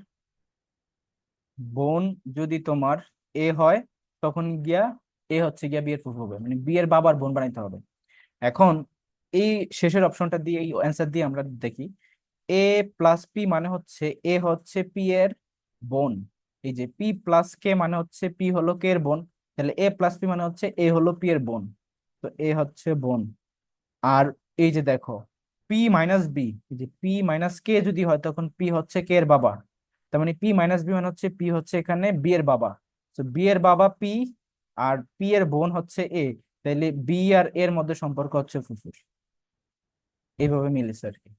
বোন যদি তোমার এ হয়, তখন গিয়া এ হচ্ছে গিয়া বি এর ফুফু হবে, মানে বি এর বাবার বোন বানাইতে হবে। এখন এই শেষের অপশনটা দিয়ে, এই অ্যান্সার দিয়ে আমরা দেখি, এ প্লাস পি মানে হচ্ছে এ হচ্ছে পি এর বোন, এই যে পি প্লাস কে মানে হচ্ছে পি হলো কে এর বোন, তাহলে এ প্লাস পি মানে হচ্ছে এ হলো পি এর বোন, তো এ হচ্ছে বোন। আর এই যে দেখো, পি মাইনাস বি, এই যে পি মাইনাস কে যদি হয়, তখন পি হচ্ছে কে এর বাবা, তার মানে পি মাইনাস বি মানে হচ্ছে পি হচ্ছে এখানে বি এর বাবা, তো বি এর বাবা পি, আর পি এর বোন হচ্ছে এ, তাইলে বি আর এর মধ্যে সম্পর্ক হচ্ছে ফুফুর। এইভাবে মিলেছে আর কি,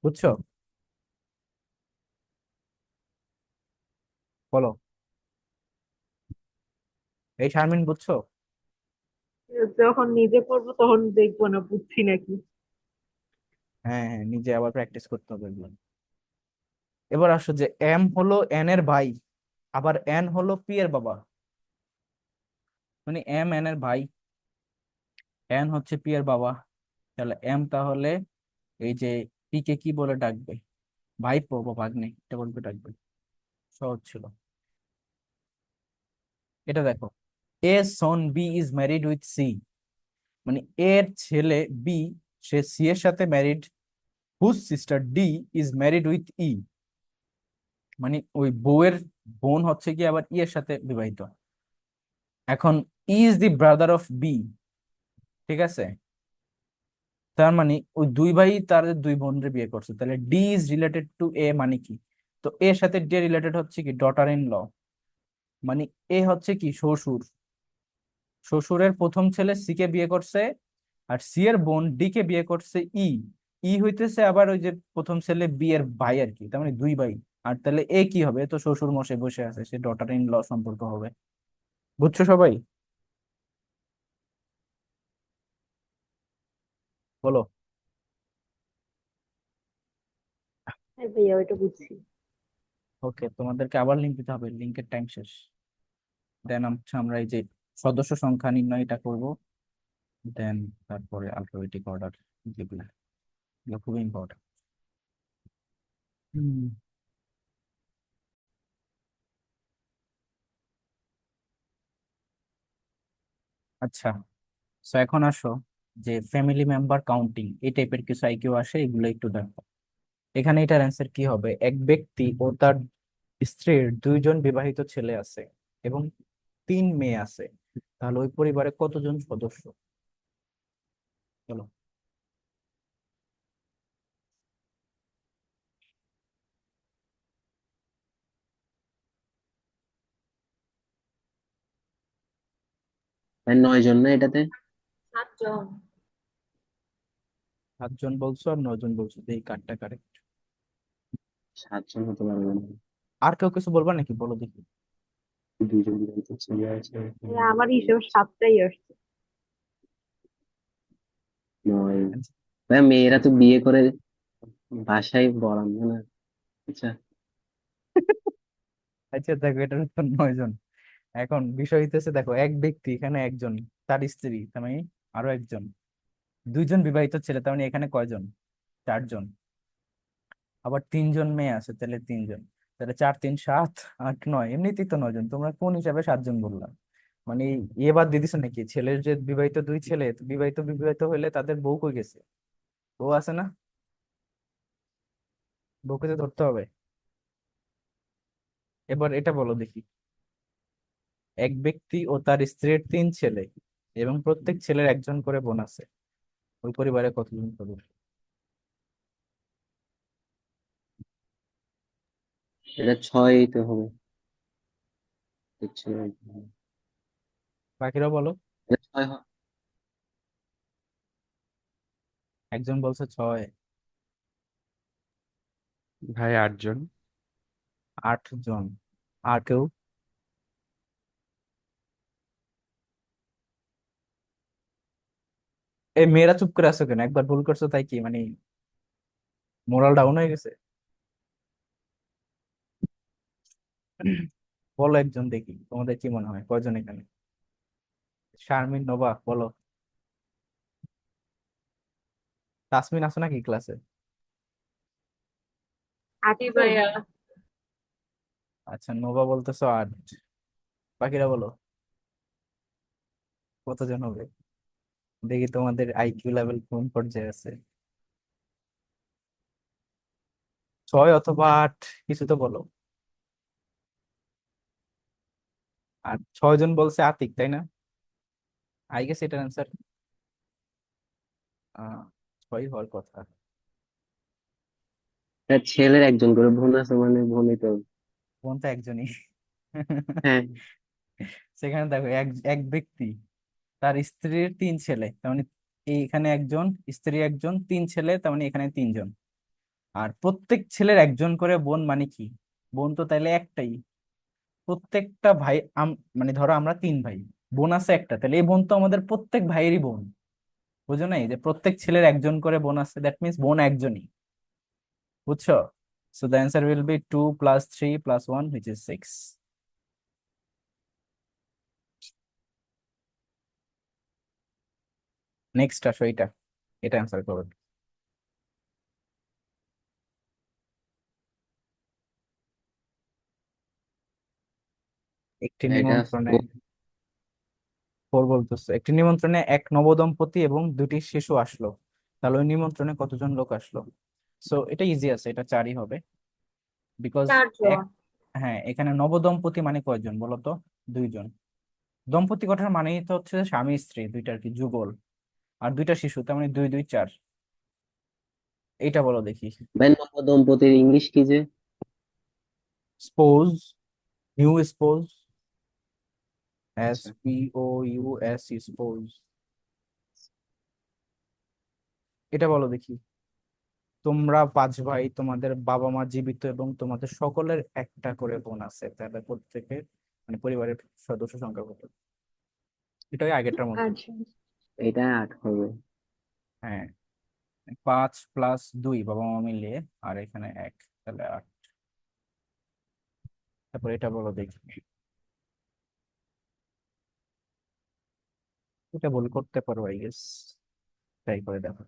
বুঝছো? বলো, এই শারমিন বুঝছো? যখন নিজে পড়বো তখন দেখবো না বুঝছি নাকি। হ্যাঁ হ্যাঁ, নিজে আবার প্র্যাকটিস করতে হবে এগুলো। এবার আসো, যে এম হলো এন এর ভাই, আবার এন হলো পি এর বাবা, মানে এম এন এর ভাই, এন হচ্ছে পি এর বাবা, তাহলে এম তাহলে এই যে পি কে কি বলে ডাকবে? ভাইপো বা ভাগ্নে, এটা বলবে ডাকবে, সহজ ছিল। এটা দেখো, A son B is married with C, মানে এর ছেলে বি, সে সি এর সাথে married, whose sister D is married with E, মানে ওই বউয়ের বোন হচ্ছে কি আবার ই এর সাথে বিবাহিত। এখন E is the brother of B, ঠিক আছে, তার মানে ওই দুই ভাই তার দুই বোনরে বিয়ে করছে, তাহলে ডি ইজ রিলেটেড টু এ, মানে কি, তো এর সাথে ডি রিলেটেড হচ্ছে কি ডটার ইন ল, মানে এ হচ্ছে কি শ্বশুর, শ্বশুরের প্রথম ছেলে সি কে বিয়ে করছে, আর সি এর বোন ডি কে বিয়ে করছে ই। ই হইতেছে আবার ওই যে প্রথম ছেলে বি এর ভাই আর কি, তার মানে দুই ভাই। আর তাহলে এ কি হবে? এ তো শ্বশুর মশাই বসে আছে, সে ডটার ইন ল সম্পর্ক হবে। বুঝছো সবাই? বলো। হ্যাঁ ভাইয়া, ওইটা বুঝছি। ওকে, তোমাদেরকে আবার লিঙ্ক দিতে হবে, লিঙ্কের টাইম শেষ। দেন হচ্ছে আমরা এই যে সদস্য সংখ্যা নির্ণয় এটা করবো। দেন তারপরে আলফাবেটিক অর্ডার, যেগুলো এগুলো খুবই ইম্পর্টেন্ট। আচ্ছা, তো এখন আসো যে ফ্যামিলি মেম্বার কাউন্টিং এই টাইপের কিছু আইকিউ আসে, এগুলো একটু দেখো। এখানে এটার অ্যান্সার কি হবে? এক ব্যক্তি ও তার স্ত্রীর দুইজন বিবাহিত ছেলে আছে এবং তিন মেয়ে আছে, তাহলে ওই পরিবারে কতজন সদস্য? চলো। তাই 9 জন না এটাতে? 7 জন। 7 জন বলছো আর 9 জন বলছো, এই কার্ডটা কারেক্ট। 7 জন হতে পারবে না। আর কেউ কিছু বলবা নাকি? বলো দেখি। দুইজন বিবাহিত ছেলে আছে। হ্যাঁ, আমার হিসেবে 7টাই আসছে। 9। ভাই মেয়েরা তো বিয়ে করে বাসায় বড়ান না। আচ্ছা। আচ্ছা দেখো, এটার উত্তর 9 জন। এখন বিষয় হইতেছে দেখো, এক ব্যক্তি এখানে একজন, তার স্ত্রী তার মানে আরো একজন, দুইজন বিবাহিত ছেলে তার মানে এখানে কয়জন? 4 জন। আবার তিনজন মেয়ে আছে, তাহলে 3 জন। তাহলে 4 3 7 8 9, এমনিতেই তো 9 জন। তোমরা কোন হিসাবে 7 জন বললাম? মানে বাদ দিয়ে দিছো নাকি? ছেলের যে বিবাহিত দুই ছেলে, তো বিবাহিত বিবাহিত হইলে তাদের বউ কই গেছে? বউ আছে না? বউকে তো ধরতে হবে। এবার এটা বলো দেখি। এক ব্যক্তি ও তার স্ত্রীর 3 ছেলে এবং প্রত্যেক ছেলের একজন করে বোন আছে, ওই পরিবারে কতজন সদস্য? এটা 6 তো হবে। এটা বাকিরা বলো। 6 একজন বলছে 6। ভাই 8 জন। 8 জন। আর কেউ? এই মেয়েরা চুপ করে আছো কেন? একবার ভুল করছো তাই কি মানে মোরাল ডাউন হয়ে গেছে? বলো একজন দেখি, তোমাদের কি মনে হয় কয়জন এখানে? শারমিন, নোভা, বলো। তাসমিন আসো নাকি ক্লাসে? আছি ভাইয়া। আচ্ছা, নোভা বলতেছো 8। বাকিরা বলো কতজন হবে। দেখি তোমাদের আইকিউ লেভেল কোন পর্যায়ে আছে। 6 অথবা 8, কিছু তো বলো। আর 6 জন বলছে আতিক, তাই না? আই গেস এটার অ্যান্সার 6 হওয়ার কথা। তার ছেলের একজন করে বোন আছে মানে বোনই তো। বোন তো একজনই। হ্যাঁ। সেখানে দেখো, এক এক ব্যক্তি তার স্ত্রীর 3 ছেলে, তার মানে এইখানে একজন, স্ত্রী একজন, 3 ছেলে, তার মানে এখানে 3 জন। আর প্রত্যেক ছেলের একজন করে বোন, মানে কি? বোন তো তাইলে একটাই। প্রত্যেকটা ভাই মানে ধরো আমরা 3 ভাই, বোন আছে একটা, তাহলে এই বোন তো আমাদের প্রত্যেক ভাইয়েরই বোন। বুঝো নাই যে প্রত্যেক ছেলের একজন করে বোন আছে, দ্যাট মিনস বোন একজনই। বুঝছো? So the answer will B 2 + 3 + 1 which is 6। Next আসো, এটা এটা অ্যান্সার করো। একটি এটা নিমন্ত্রণে, 4 বলতেছে, একটি নিমন্ত্রণে এক নবদম্পতি এবং 2টি শিশু আসলো, তাহলে ওই নিমন্ত্রণে কতজন লোক আসলো? সো এটা ইজি আছে, এটা 4ই হবে। বিকজ 4 জন। এক, হ্যাঁ, এখানে নবদম্পতি মানে কয়জন বলো তো? 2 জন। দম্পতি কথার মানেই তো হচ্ছে স্বামী স্ত্রী দুইটার কি যুগল। আর 2টা শিশু, তার মানে 2 2 4। এইটা বলো দেখি। ভাই নবদম্পতির ইংলিশ কি যে? স্পোজ, নিউ স্পোজ, আচ্ছা। SPOUS, spouse. এটা বলো দেখি। তোমরা 5 ভাই, তোমাদের বাবা মা জীবিত এবং তোমাদের সকলের একটা করে বোন আছে, তাহলে প্রত্যেকের মানে পরিবারের সদস্য সংখ্যা কত? এটাই আগেরটার মতো। আচ্ছা, এটা 8 হবে। হ্যাঁ, 5 + 2 বাবা মা মিলিয়ে, আর এখানে 1, তাহলে 8। তারপর এটা বলো দেখি। এটা ভুল করতে পারো আই গেস, ট্রাই করে দেখো।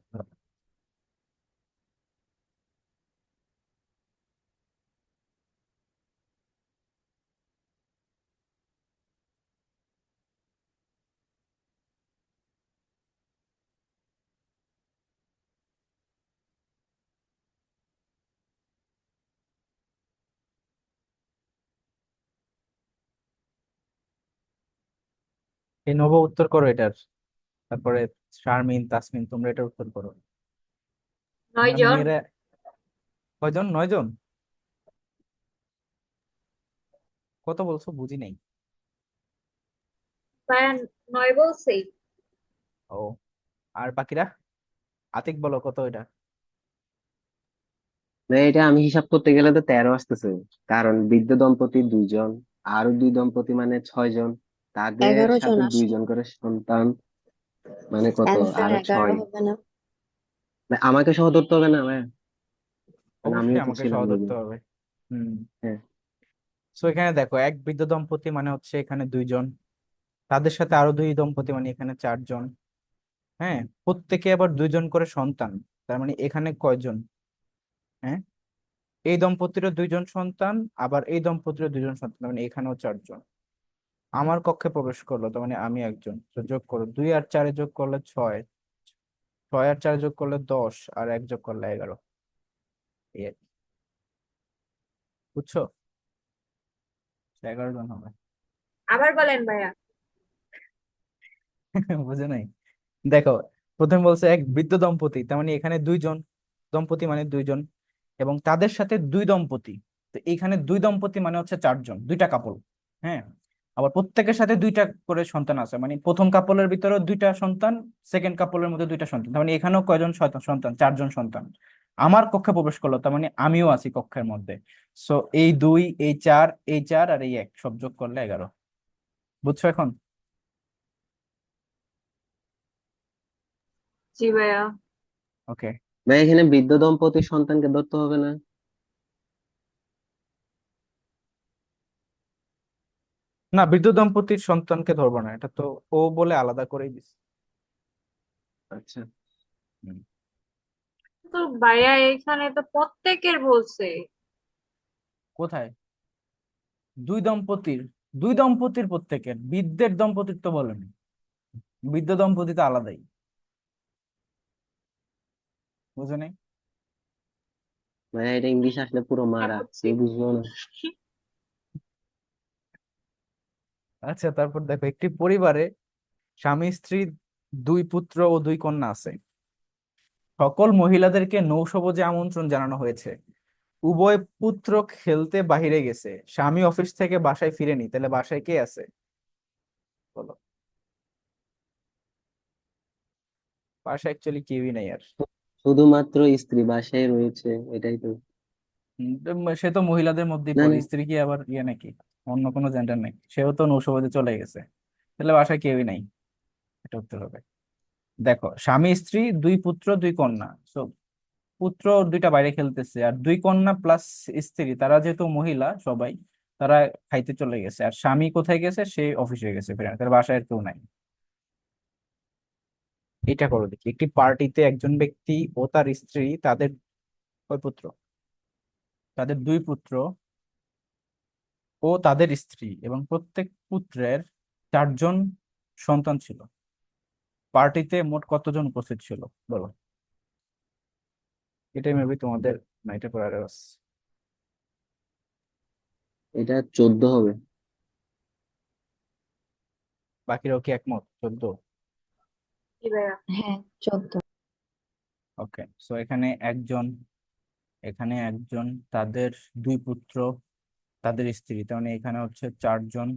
এই নব উত্তর করো এটার। তারপরে শারমিন, তাসমিন, তোমরা এটার উত্তর করো। 9 তোমরা জন। মেয়েরা কয়জন? 9 জন? কত বলছো বুঝি নাই। ভাইয়া 9 বলছি। ও, আর বাকিরা? আতিক বলো কত এটা। না, এটা আমি হিসাব করতে গেলে তো 13 আসতেছে। কারণ বৃদ্ধ দম্পতি 2 জন, আরো 2 দম্পতি মানে 6 জন, তাদের 11 জন সাথে আসে। 2 জন করে সন্তান, মানে কত? অ্যান্সার আরো 11 ছয়। হবে না? না, আমাকে সহ ধরতে হবে না ভাই? মানে অবশ্যই আমিও তো আমাকে ছিলাম সহ যদি। ধরতে হবে। হুম। হ্যাঁ। সো এখানে দেখো, এক বৃদ্ধ দম্পতি মানে হচ্ছে এখানে 2 জন, তাদের সাথে আরো 2 দম্পতি মানে এখানে 4 জন। হ্যাঁ, প্রত্যেকে আবার 2 জন করে সন্তান, তার মানে এখানে কয়জন? হ্যাঁ, এই দম্পতিরও 2 জন সন্তান, আবার এই দম্পতিরও 2 জন সন্তান, তার মানে এখানেও 4 জন। আমার কক্ষে প্রবেশ করলো, তার মানে আমি একজন। তো যোগ করো, 2 আর 4 যোগ করলে 6, 6 আর 4 যোগ করলে 10, আর 1 যোগ করলে 11। এই আর কি। বুঝছো? 11 জন হবে। আবার বলেন ভাইয়া। বুঝে নাই? দেখো, প্রথম বলছে এক বৃদ্ধ দম্পতি, তার মানে এখানে 2 জন, দম্পতি মানে 2 জন, এবং তাদের সাথে 2 দম্পতি। তো এখানে 2 দম্পতি মানে হচ্ছে 4 জন, 2টা কাপল। হ্যাঁ, আবার প্রত্যেকের সাথে 2টা করে সন্তান আছে, মানে প্রথম কাপলের ভিতরেও 2টা সন্তান, সেকেন্ড কাপলের মধ্যে 2টা সন্তান, তার মানে এখানেও কয়জন সন্তান? 4 জন সন্তান। আমার কক্ষে প্রবেশ করলো, তার মানে আমিও আছি কক্ষের মধ্যে। সো এই 2, এই 4, এই 4 আর এই 1 সব যোগ করলে 11। বুঝছো এখন? জি ভাইয়া। ওকে। ভাই, এখানে বৃদ্ধ দম্পতির সন্তানকে ধরতে হবে না? না, বৃদ্ধ দম্পতির সন্তানকে ধরবো না, এটা তো ও বলে আলাদা করেই দিস। আচ্ছা। তো ভাইয়া এখানে তো প্রত্যেকের বলছে। কোথায়? দুই দম্পতির, 2 দম্পতির প্রত্যেকের, বৃদ্ধের দম্পতির তো বলেনি। বৃদ্ধ দম্পতি তো আলাদাই। বুঝে নাই? মানে এটা ইংলিশ আসলে পুরো হ্যাঁ, মারা, বুঝছি। কেউ বুঝলো না। আচ্ছা, তারপর দেখো, একটি পরিবারে স্বামী স্ত্রী, 2 পুত্র ও 2 কন্যা আছে। সকল মহিলাদেরকে নৌসভোজে আমন্ত্রণ জানানো হয়েছে। উভয় পুত্র খেলতে বাহিরে গেছে, স্বামী অফিস থেকে বাসায় ফিরেনি, তাহলে বাসায় কে আছে বলো? বাসায় অ্যাকচুয়ালি কেউই নাই আর। শুধুমাত্র স্ত্রী বাসায় রয়েছে, এটাই তো। সে তো মহিলাদের মধ্যেই না, পড়ে, না। স্ত্রী কি আবার ইয়ে নাকি? অন্য কোনো জেন্ডার নাকি? সেও তো নৌসভাতে চলে গেছে, তাহলে বাসায় কেউই নাই। এটা উত্তর হবে। দেখো, স্বামী স্ত্রী, 2 পুত্র 2 কন্যা। তো পুত্র 2টা বাইরে খেলতেছে, আর 2 কন্যা প্লাস স্ত্রী, তারা যেহেতু মহিলা সবাই, তারা খাইতে চলে গেছে। আর স্বামী কোথায় গেছে? সে অফিসে গেছে, ফিরে তার বাসায় আর কেউ নাই। এটা করো দেখি। একটি পার্টিতে একজন ব্যক্তি ও তার স্ত্রী, তাদের কয় পুত্র? তাদের 2 পুত্র ও তাদের স্ত্রী, এবং প্রত্যেক পুত্রের 4 জন সন্তান ছিল। পার্টিতে মোট কতজন উপস্থিত ছিল বলো? এটাই মেবি তোমাদের নাইটে পড়ার আছে। এটা 14 হবে। বাকিরাও কি একমত? 14? জি ভাইয়া। হ্যাঁ, 14। ওকে, সো এখানে একজন, এখানে একজন, তাদের 2 পুত্র, তাদের স্ত্রী, তার মানে এখানে হচ্ছে 4 জন,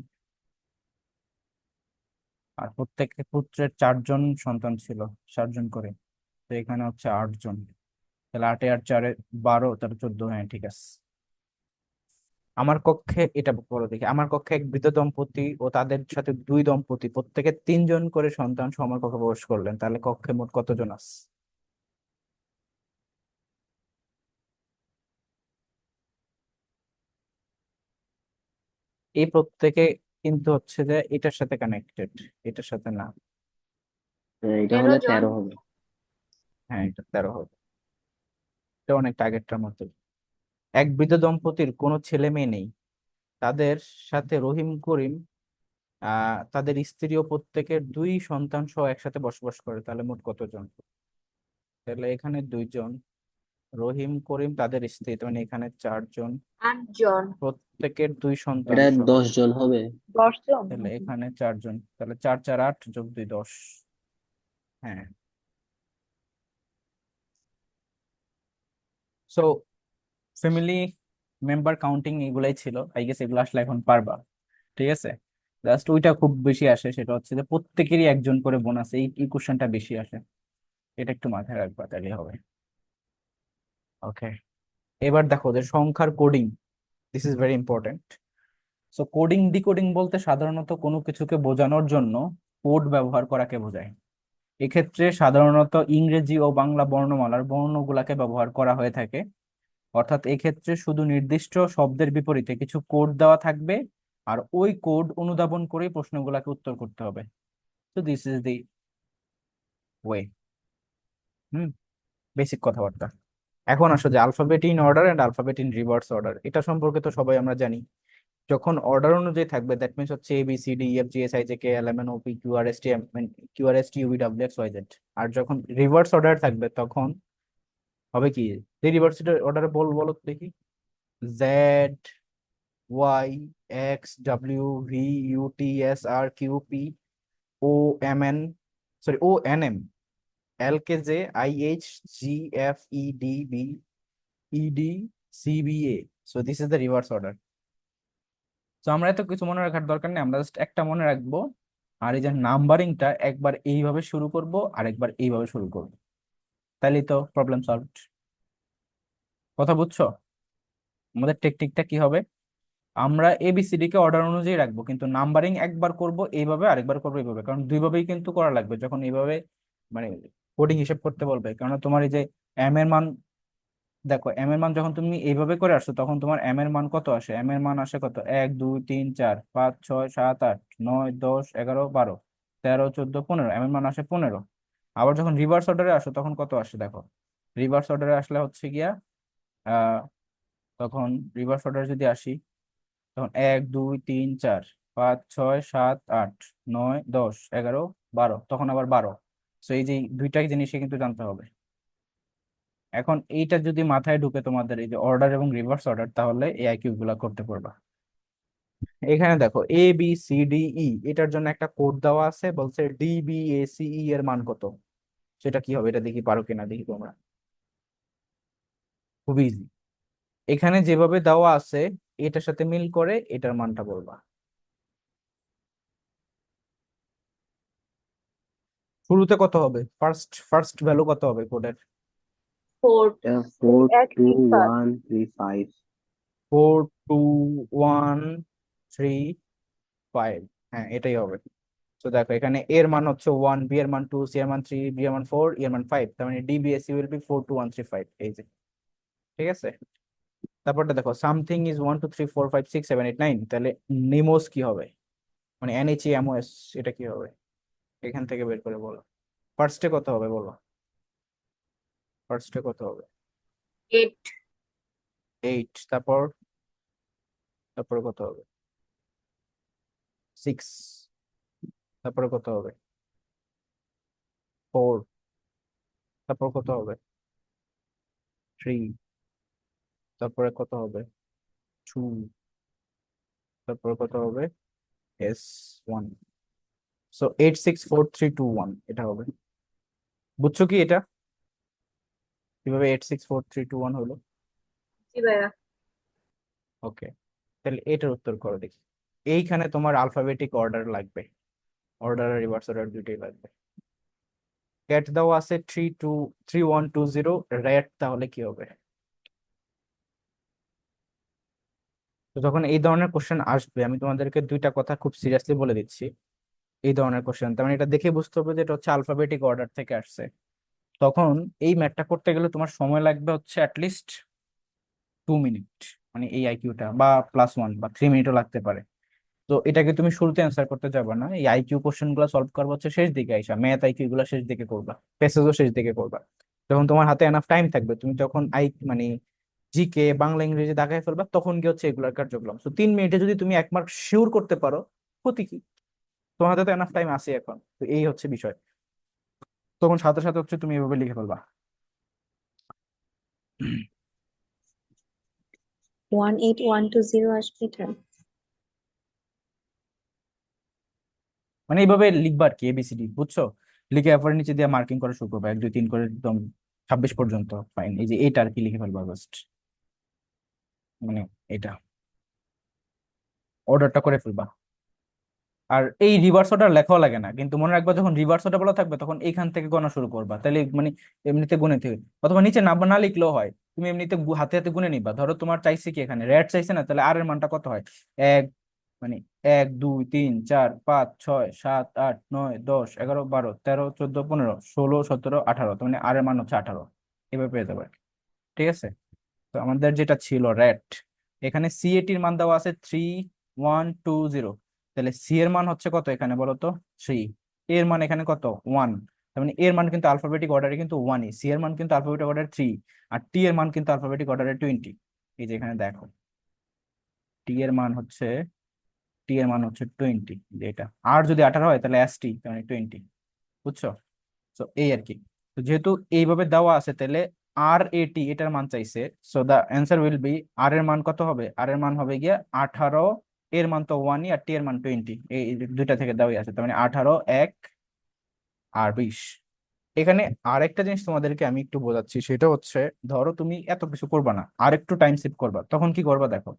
আর প্রত্যেক পুত্রের 4 জন সন্তান ছিল, 7 জন করে। তো এখানে হচ্ছে 8 জন। তাহলে 8 আর 4 12, তাহলে 14, হ্যাঁ ঠিক আছে। আমার কক্ষে, এটা বলো দেখি, আমার কক্ষে এক বৃদ্ধ দম্পতি ও তাদের সাথে 2 দম্পতি প্রত্যেকে 3 জন করে সন্তান সহ আমার কক্ষে প্রবেশ করলেন, তাহলে কক্ষে মোট কতজন আছে? এই প্রত্যেকে কিন্তু হচ্ছে যে এটার সাথে কানেক্টেড, এটার সাথে না। এটা তেরো হলে জন 13 হবে। হ্যাঁ, এটা 13 হবে। এটা অনেকটা আগেরটার মতো। এক বৃদ্ধ দম্পতির কোনো ছেলে মেয়ে নেই, তাদের সাথে রহিম করিম তাদের স্ত্রী ও প্রত্যেকের 2 সন্তান সহ একসাথে বসবাস করে, তাহলে মোট কতজন? তাহলে এখানে 2 জন, রহিম করিম তাদের স্ত্রী, তার মানে এখানে 4 জন, 8 জন। প্রত্যেকের 2 সন্তান এটা সহ। 10 জন হবে। 10 জন তাহলে নাকি? এখানে 4 জন, তাহলে 4 4 8 যোগ 2 10। হ্যাঁ। সো ফ্যামিলি মেম্বার কাউন্টিং এগুলাই ছিল, আই গেস এগুলো আসলে এখন পারবা। ঠিক আছে। জাস্ট ওইটা খুব বেশি আসে, সেটা হচ্ছে যে প্রত্যেকেরই একজন করে বোন আছে, এই কোশ্চেনটা বেশি আসে। এটা একটু মাথায় রাখবা, তাহলে হবে। ওকে, এবার দেখো যে সংখ্যার coding, this is very important. So coding decoding বলতে সাধারণত কোনো কিছুকে বোঝানোর জন্য কোড ব্যবহার করাকে বোঝায়। এক্ষেত্রে সাধারণত ইংরেজি ও বাংলা বর্ণমালার বর্ণগুলাকে ব্যবহার করা হয়ে থাকে। অর্থাৎ এক্ষেত্রে শুধু নির্দিষ্ট শব্দের বিপরীতে কিছু কোড দেওয়া থাকবে, আর ওই কোড অনুধাবন করে প্রশ্নগুলাকে উত্তর করতে হবে। তো দিস ইজ দি ওয়ে। হুম, বেসিক কথাবার্তা। এখন আসো যে alphabet in order and alphabet in reverse order, এটা সম্পর্কে তো সবাই আমরা জানি। যখন অর্ডার অনুযায়ী থাকবে, দ্যাট মিনস হচ্ছে A B C D E F G S I J K L M N O P Q R S T M Q R S T U V W X Y Z. আর যখন reverse order থাকবে তখন হবে কি? Reverse অর্ডারে বলো তো দেখি। Z, Y, X, W, V, U, T, S, R, Q, P, O, M, N, sorry O, N, M, L, K, J, I, H, G, F, E, D, B, E, D, C, B, A. So this is the reverse order. তো আমরা এত কিছু মনে রাখার দরকার নেই, আমরা just একটা মনে রাখবো। আর এই যে নাম্বারিংটা একবার এইভাবে শুরু করব আর একবার এইভাবে শুরু করব, তাহলেই তো প্রবলেম সলভড। কথা বুঝছো? আমাদের টেকনিকটা কি হবে? আমরা এবিসিডি কে অর্ডার অনুযায়ী রাখবো, কিন্তু নাম্বারিং একবার করব এইভাবে, আরেকবার করবো এইভাবে, কারণ দুইভাবেই কিন্তু করা লাগবে যখন এইভাবে মানে কোডিং হিসেব করতে বলবে। কারণ তোমার এই যে এম এর মান, দেখো এম এর মান যখন তুমি এইভাবে করে আসছো তখন তোমার এম এর মান কত আসে? এম এর মান আসে কত? 1 2 3 4 5 6 7 8 9 10 11 12 13 14 15, এম এর মান আসে 15। আবার যখন রিভার্স অর্ডারে আসো তখন কত আসে দেখো। রিভার্স অর্ডারে আসলে হচ্ছে গিয়া আহ তখন রিভার্স অর্ডারে যদি আসি, তখন 1 2 3 4 5 6 7 8 9 10 11 12, তখন আবার 12। তো এই যে দুইটা জিনিসই কিন্তু জানতে হবে। এখন এইটা যদি মাথায় ঢুকে তোমাদের, এই যে অর্ডার এবং রিভার্স অর্ডার, তাহলে এই আইকিউ গুলা করতে পারবা। এখানে দেখো A B C D E, এটার জন্য একটা কোড দেওয়া আছে, বলছে D B A C E এর মান কত। সেটা কি হবে? এটা দেখি পারো কিনা, দেখি তোমরা। খুবই ইজি। এখানে যেভাবে দেওয়া আছে এটার সাথে মিল করে এটার মানটা বলবা। শুরুতে কত হবে? ফার্স্ট ফার্স্ট ভ্যালু কত হবে কোডের? 4, এটা 4 এক 2 তিন পাঁচ 1 3 5। 4 2 1 3 5, হ্যাঁ এটাই হবে। তো দেখো এখানে এর মান হচ্ছে 1, বি এর মান 2, সি এর মান 3, ডি এর মান 4, ই এর মান 5, তার মানে D B S C will be 4 2 1 3 5, এই যে। ঠিক আছে। তারপরটা দেখো সামথিং ইজ 1 2 3 4 5 6 7 8 9, তাহলে নিমোস কি হবে? মানে N H M O S, এটা কি হবে? এখান থেকে বের করে বলো। ফার্স্টে কত হবে বলো? ফার্স্টে কত হবে? 8, 8। তারপর তারপরে কত হবে? 6। তারপরে কত হবে? 4। তারপর কত হবে? 3। তারপরে কত হবে? 2। তারপরে কত হবে? এস 1। সো 8 6 4 3 2 1 এটা হবে। বুঝছো কি এটা কিভাবে 8 6 4 3 2 1 হলো? জি ভাইয়া। ওকে, তাহলে এটার উত্তর করো দেখি। এইখানে তোমার আলফাবেটিক অর্ডার লাগবে, অর্ডার আর রিভার্স অর্ডার দুইটাই লাগবে। ক্যাট দেওয়া আছে 3120, র্যাট তাহলে কি হবে? তো যখন এই ধরনের কোশ্চেন আসবে আমি তোমাদেরকে দুইটা কথা খুব সিরিয়াসলি বলে দিচ্ছি। এই ধরনের কোশ্চেন তার মানে এটা দেখে বুঝতে হবে যে এটা হচ্ছে আলফাবেটিক অর্ডার থেকে আসছে। তখন এই ম্যাথটা করতে গেলে তোমার সময় লাগবে হচ্ছে অ্যাটলিস্ট 2 মিনিট, মানে এই আইকিউটা, বা +1 বা 3 মিনিটও লাগতে পারে। তো এটাকে তুমি শুরুতে অ্যান্সার করতে যাবে না, এই আইকিউ কোশ্চেন গুলো সলভ করবো হচ্ছে শেষ দিকে আইসা, ম্যাথ আইকিউ গুলো শেষ দিকে করবা, প্যাসেজও শেষ দিকে করবা। যখন তোমার হাতে এনাফ টাইম থাকবে তুমি তখন মানে জিকে, বাংলা, ইংরেজি দাগায় ফেলবা, তখন কি হচ্ছে এগুলোর কার্যক্রম। তো 3 মিনিটে যদি তুমি 1 মার্ক শিওর করতে পারো, ক্ষতি কি? তোমার হাতে তো এনাফ টাইম আছে এখন, তো এই হচ্ছে বিষয়। তখন সাথে সাথে হচ্ছে তুমি এভাবে লিখে ফেলবা। 18120 আসবে এটা। মানে এইভাবে লিখবা আর কি, এবিসিডি, বুঝছো? লিখে এরপরে নিচে দিয়ে মার্কিং করা শুরু করবা, 1 2 3 করে একদম 26 পর্যন্ত। ফাইন, এই যে এইটা আর কি লিখে ফেলবা জাস্ট, মানে এটা অর্ডারটা করে ফেলবা। আর এই রিভার্স অর্ডার লেখাও লাগে না, কিন্তু মনে রাখবা যখন রিভার্স অর্ডার বলা থাকবে তখন এইখান থেকে গোনা শুরু করবা, তাহলে মানে এমনিতে গুনে থেকে, অথবা নিচে না না লিখলেও হয়, তুমি এমনিতে হাতে হাতে গুনে নিবা। ধরো তোমার চাইছে কি, এখানে রেড চাইছে না, তাহলে আর এর মানটা কত হয়? এক, মানে 1 2 3 4 5 6 7 8 9 10 11 12 13 14 15 16 17 18, তো মানে আর এর মান হচ্ছে 18, এভাবে পেয়ে যাবে। ঠিক আছে। তো আমাদের যেটা ছিল র্যাট, এখানে সিএটির মান দেওয়া আছে 3120, তাহলে সি এর মান হচ্ছে কত এখানে বলো তো? 3। এর মান এখানে কত? 1। তার মানে এর মান কিন্তু আলফাবেটিক অর্ডারে কিন্তু 1ই, সি এর মান কিন্তু আলফাবেটিক অর্ডারে 3, আর টি এর মান কিন্তু আলফাবেটিক অর্ডারে 20। এই যে এখানে দেখো, টি এর মান হচ্ছে টি এর মান হচ্ছে 20, এটা। আর যদি 18 হয় তাহলে এস টি, মানে 20, বুঝছো? তো এই আর কি। তো যেহেতু এইভাবে দেওয়া আছে, তাহলে আর এটি এটার মান চাইছে, so the answer will be, আর এর মান কত হবে? আর এর মান হবে গিয়া 18, এর মান তো 1ই, আর টি এর মান 20, এই দুইটা থেকে দেওয়াই আছে, তার মানে 18 1 আর 20। এখানে আরেকটা জিনিস তোমাদেরকে আমি একটু বোঝাচ্ছি, সেটা হচ্ছে ধরো তুমি এত কিছু করবা না, আর একটু টাইম সেভ করবা, তখন কি করবা দেখো।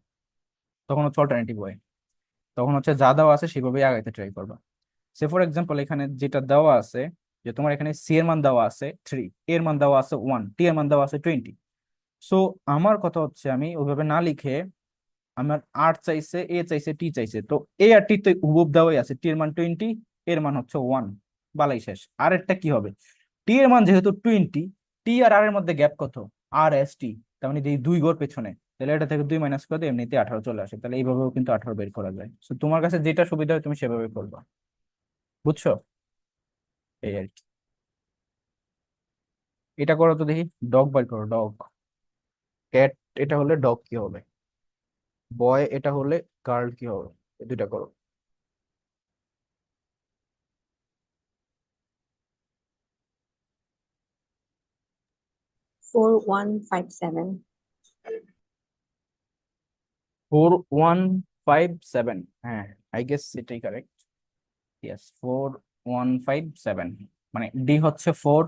তখন হচ্ছে অল্টারনেটিভ ওয়ে, তখন হচ্ছে যা দেওয়া আছে সেভাবেই আগাইতে ট্রাই করবা। সে ফর এক্সাম্পল এখানে যেটা দেওয়া আছে, যে তোমার এখানে সি এর মান দেওয়া আছে 3, এর মান দেওয়া আছে 1, টি এর মান দেওয়া আছে 20। সো আমার কথা হচ্ছে আমি ওইভাবে না লিখে, আমার আর চাইছে, এ চাইছে, টি চাইছে, তো এ আর টি তো হুবহুব দেওয়াই আছে, টি এর মান 20, এর মান হচ্ছে 1, বালাই শেষ। আর একটা কি হবে? টি এর মান যেহেতু 20, টি আর এর মধ্যে গ্যাপ কত? আর এস টি, তার মানে এই 2 ঘর পেছনে, তাহলে এটা থেকে 2 মাইনাস করে দিয়ে এমনিতে 18 চলে আসে, তাহলে এইভাবেও কিন্তু 18 বের করা যায়। তো তোমার কাছে যেটা সুবিধা হয় তুমি সেভাবে করবা, বুঝছো? এই আর কি। এটা করো তো দেখি, ডগ বাই করো, ডগ। ক্যাট এটা হলে ডগ কি হবে? বয় এটা হলে গার্ল কি হবে? এই দুইটা করো। 4157। 4157, হ্যাঁ, আই গেস এটাই কারেক্ট। ইয়েস, 4157, মানে ডি হচ্ছে 4,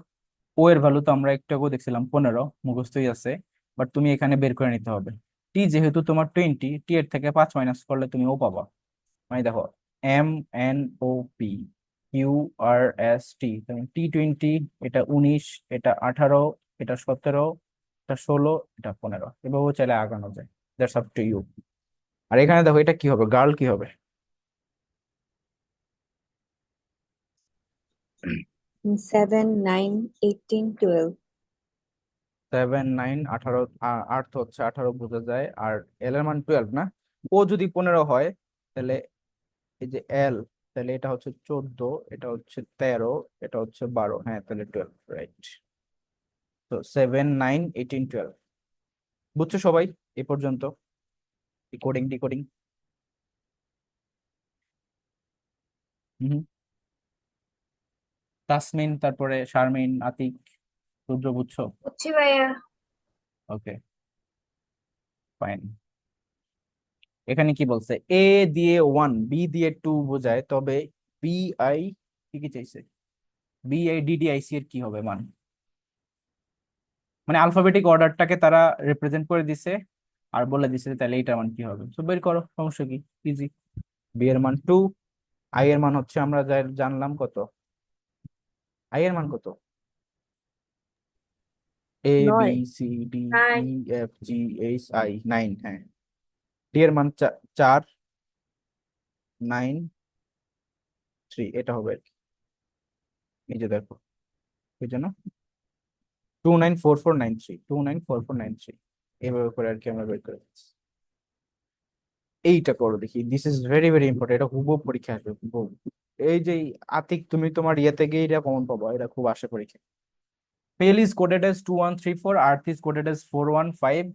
ও এর ভ্যালু তো আমরা একটু আগে দেখছিলাম 15, মুখস্থই আছে, বাট তুমি এখানে বের করে নিতে হবে। টি যেহেতু তোমার 20, টি এর থেকে 5 মাইনাস করলে তুমি ও পাবা। মানে দেখো, M N O P, Q R S T, T20, এটা 19, এটা 18, এটা 17, এটা 16, এটা 15, এভাবেও চাইলে আগানো যায়। That's up to you. আর এখানে দেখো এটা কি হবে, গার্ল কি হবে? 7 9 18 12। 7 9 18, 8 তো হচ্ছে 18 বোঝা যায়, আর এল এর মান 12 না? ও যদি 15 হয়, তাহলে এই যে এল, তাহলে এটা হচ্ছে 14, এটা হচ্ছে 13, এটা হচ্ছে 12, হ্যাঁ তাহলে 12, রাইট। তো 7 9 18 12, বুঝছো সবাই এ পর্যন্ত? Coding decoding. হুম। তাসমিন, তারপরে শারমিন, আতিক, রুদ্র, বুঝছো? বুঝছি ভাইয়া। ওকে, ফাইন। এখানে কি বলছে? এ দিয়ে 1, বি দিয়ে 2 বোঝায়, তবে বি আই কি কি চাইছে? B I D D I C এর কি হবে মান? মানে আলফাবেটিক অর্ডারটাকে তারা রিপ্রেজেন্ট করে দিছে, আর বলে দিছে তাহলে এইটার মান কি হবে। তো বের করো, সমস্যা কি, ইজি। বি এর মান 2, আই এর মান হচ্ছে আমরা জানলাম কত? আই এর মান কত? A B 9 C D E 9 F G H I, 9। হ্যাঁ, ডি এর মান 4, 9, 3, এটা হবে আর কি। এই যে দেখো, বুঝছো না? 294493, 294493, এইভাবে করে আর কি আমরা বের করে দিচ্ছি। এইটা করো দেখি, this is very very important, এটা হুবহু পরীক্ষা আসবে হুবহু। এই যে আতিক, তুমি তোমার ইয়ে থেকে এটা কমন পাবো, এটা খুব আসে পরীক্ষা। পেল is coded S 2134, earth is coded S 415,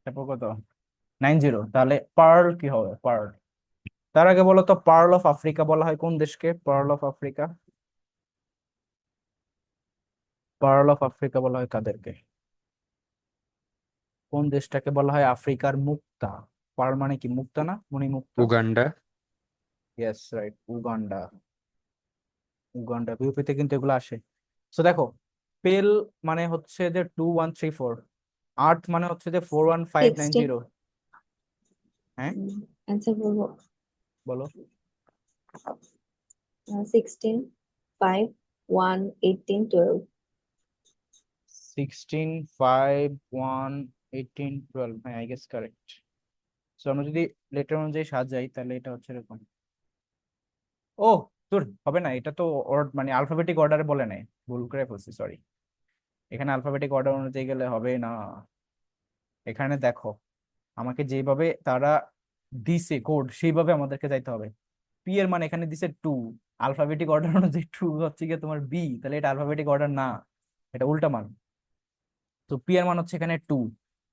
তারপর কত 90, তাহলে পার্ল কি হবে? পার্ল। তার আগে বলো তো, পার্ল অফ আফ্রিকা বলা হয় কোন দেশকে? Pearl of Africa, pearl of Africa বলা হয় কাদেরকে? কোন দেশটাকে বলা হয় আফ্রিকার মুক্তা? পার্ল মানে কি, মুক্তা না, মণিমুক্তা? Uganda. Yes, right, Uganda. Uganda বিউপিতে কিন্তু এগুলো আসে। সো দেখো, পেল মানে হচ্ছে যে 2134, আর্থ মানে হচ্ছে যে 16 41590। হ্যাঁ, অ্যান্সার বলবো বলো। 16 5 1 18 12 16 5 1 18 12, হ্যাঁ, আই গেস কারেক্ট। সো আমরা যদি লেটার অনুযায়ী সাজাই তাহলে এটা হচ্ছে এরকম। ও, তোর হবে না, এটা তো ওর মানে আলফাবেটিক অর্ডারে বলে নাই, ভুল করে ফেলছি, সরি। এখানে আলফাবেটিক অর্ডার অনুযায়ী গেলে হবে না। এখানে দেখো, আমাকে যেভাবে তারা দিছে কোড সেইভাবে আমাদেরকে যাইতে হবে। পি এর মানে এখানে দিছে 2, আলফাবেটিক অর্ডার অনুযায়ী 2 হচ্ছে গিয়ে তোমার বি, তাহলে এটা আলফাবেটিক অর্ডার না, এটা উল্টা মান। তো পি এর মান হচ্ছে এখানে 2,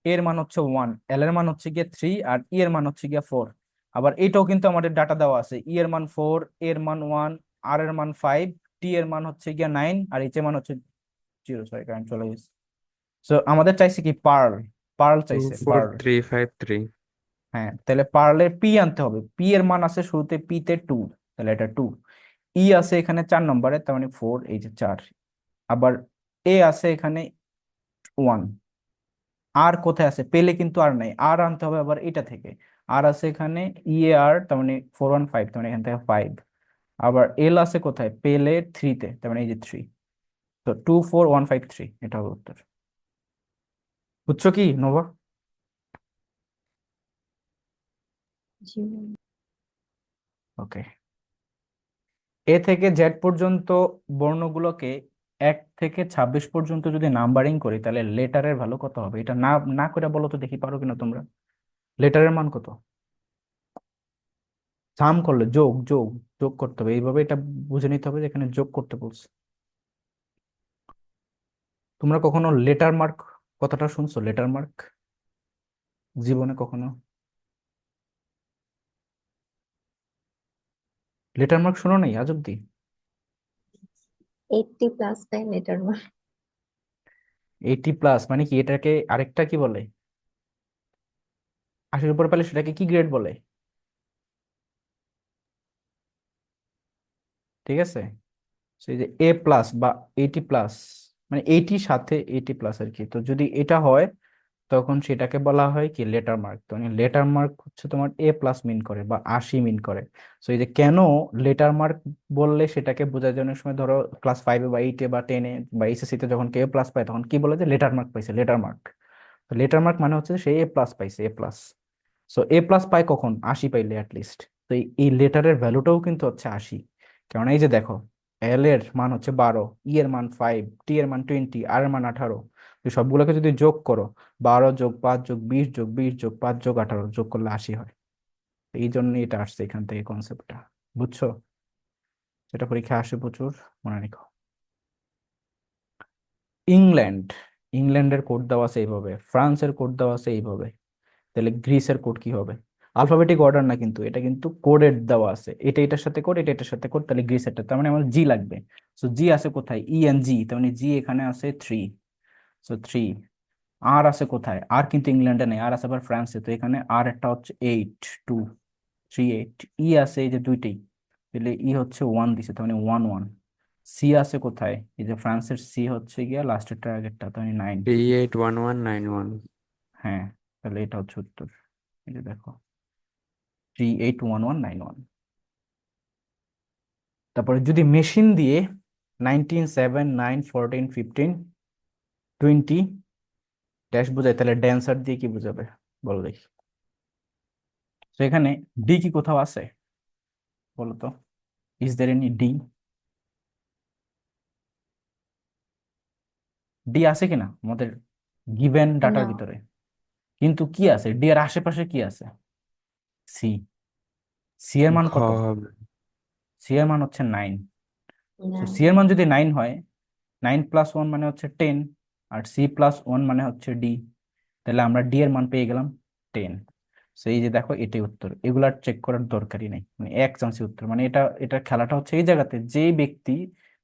এর মান হচ্ছে 1, এল এর মান হচ্ছে গিয়ে 3, আর ই এর মান হচ্ছে গিয়ে 4। আবার এটাও কিন্তু আমাদের ডাটা দেওয়া আছে, ই এর মান 4, এর মান 1, আর এর মান 5, টি এর মান হচ্ছে গিয়ে 9, আর এইচ এর মান হচ্ছে 0। সরি, কারেন্ট চলে গেছে। সো আমাদের চাইছে কি, পার্ল, পার্ল টু চাইছে, four pearl. Three five three হ্যাঁ, তাহলে পার্লের পি আনতে হবে, পি এর মান আছে শুরুতে পি তে 2, তাহলে এটা 2। ই আছে এখানে 4 নম্বরে, তার মানে 4, এই যে 4। আবার এ আছে এখানে 1। আর কোথায় আছে? পেলে কিন্তু আর নাই, আর আনতে হবে আবার এটা থেকে। আর আছে এখানে ই এ আর, তার মানে 415, তার মানে এখান থেকে 5। আবার এল আছে কোথায়? পেলে 3-তে, তার মানে এই যে 3। তো 24153, এটা হবে উত্তর। বুঝছো কি নোভা? জি ওকে। এ থেকে জেড পর্যন্ত বর্ণগুলোকে 1 থেকে 26 পর্যন্ত যদি নাম্বারিং করি তাহলে লেটারের ভ্যালু কত হবে? এটা না না করে বলো তো দেখি, পারো কিনা তোমরা? লেটারের মান কত? সাম করলে, যোগ যোগ যোগ করতে হবে, এইভাবে এটা বুঝে নিতে হবে যে এখানে যোগ করতে বলছে। তোমরা কখনো লেটার মার্ক কথাটা শুনছো? লেটার মার্ক জীবনে কখনো লেটার মার্ক শোনো নাই আজ অব্দি? 80 প্লাস টাইম এটার মান 80 প্লাস মানে কি? এটাকে আরেকটা কি বলে? 80-এর উপর পেলে সেটাকে কি গ্রেড বলে? ঠিক আছে, সেই যে এ প্লাস বা 80 প্লাস, মানে 80 সাথে 80 প্লাস আর কি। তো যদি এটা হয় তখন সেটাকে বলা হয় কি, লেটার মার্ক। তো লেটার মার্ক হচ্ছে তোমার এ প্লাস মিন করে বা 80 মিন করে। তো এই যে কেন লেটার মার্ক বললে সেটাকে বোঝার জন্য সময়, ধরো ক্লাস 5-এ বা 8-এ বা 10-এ বা এসএসসি তে যখন কেউ প্লাস পায় তখন কি বলে? যে লেটার মার্ক পাইছে, লেটার মার্ক। তো লেটার মার্ক মানে হচ্ছে সে এ প্লাস পাইছে, এ প্লাস। সো এ প্লাস পায় কখন? 80 পাইলে অ্যাটলিস্ট। তো এই লেটারের ভ্যালুটাও কিন্তু হচ্ছে 80। কারণ এই যে দেখো, এল এর মান হচ্ছে 12, ই এর মান 5, টি এর মান 20, আর এর মান 18। তো সবগুলোকে যদি যোগ করো, 12+5+20+20+5+18 যোগ করলে 80 হয়। তো এই জন্য এটা আসছে এখান থেকে কনসেপ্টটা, বুঝছো? সেটা পরীক্ষা আসে প্রচুর, মনে রেখো। ইংল্যান্ড, ইংল্যান্ডের কোড দেওয়া আছে এইভাবে, ফ্রান্সের কোড দেওয়া আছে এইভাবে, তাহলে গ্রিসের কোড কি হবে? আলফাবেটিক অর্ডার না কিন্তু, এটা কিন্তু কোডের দেওয়া আছে, এটা এটার সাথে কোড, এটা এটার সাথে কোড, তাহলে গ্রিসেরটা, তার মানে আমার জি লাগবে। সো জি আছে কোথায়? ই এন জি, তার মানে জি এখানে আছে 3। সো 3। আর আছে কোথায়? আর কিন্তু ইংল্যান্ডে নেই, আর আছে আবার ফ্রান্সে, তো এখানে আর একটা হচ্ছে 8, 2, 3, 8। ই আছে এই যে দুইটাই, তাহলে ই হচ্ছে 1 দিছে, তার মানে 1, 1। সি আছে কোথায়? এই যে ফ্রান্সের সি হচ্ছে গিয়া লাস্টেরটা আগেরটা, তার মানে 9। 381191। হ্যাঁ, তাহলে এটা হচ্ছে উত্তর। এই যে দেখো, 381191। তারপরে যদি মেশিন দিয়ে 19 7 9 14 15 20 ড্যাশ বোঝায়, তাহলে ড্যান্সার দিয়ে কি বোঝাবে বলো দেখি। তো এখানে ডি কি কোথাও আছে বলো তো, is there any D? D আছে কিনা আমাদের গিভেন ডাটার No. ভিতরে? কিন্তু কি আছে ডি এর আশেপাশে, কি আছে? সি। সি এর মান ঘ কত? হবে। সি এর মান হচ্ছে 9। তো সি 9. এর মান যদি 9 হয়, 9+1 মানে হচ্ছে 10, আর C+1 মানে হচ্ছে ডি, তাহলে আমরা ডি এর মান পেয়ে গেলাম 10। তো এই যে দেখো, এটাই উত্তর, এগুলা চেক করার দরকারই নেই, মানে এক চান্সে উত্তর। মানে এটা খেলাটা হচ্ছে এই জায়গাতে, যে ব্যক্তি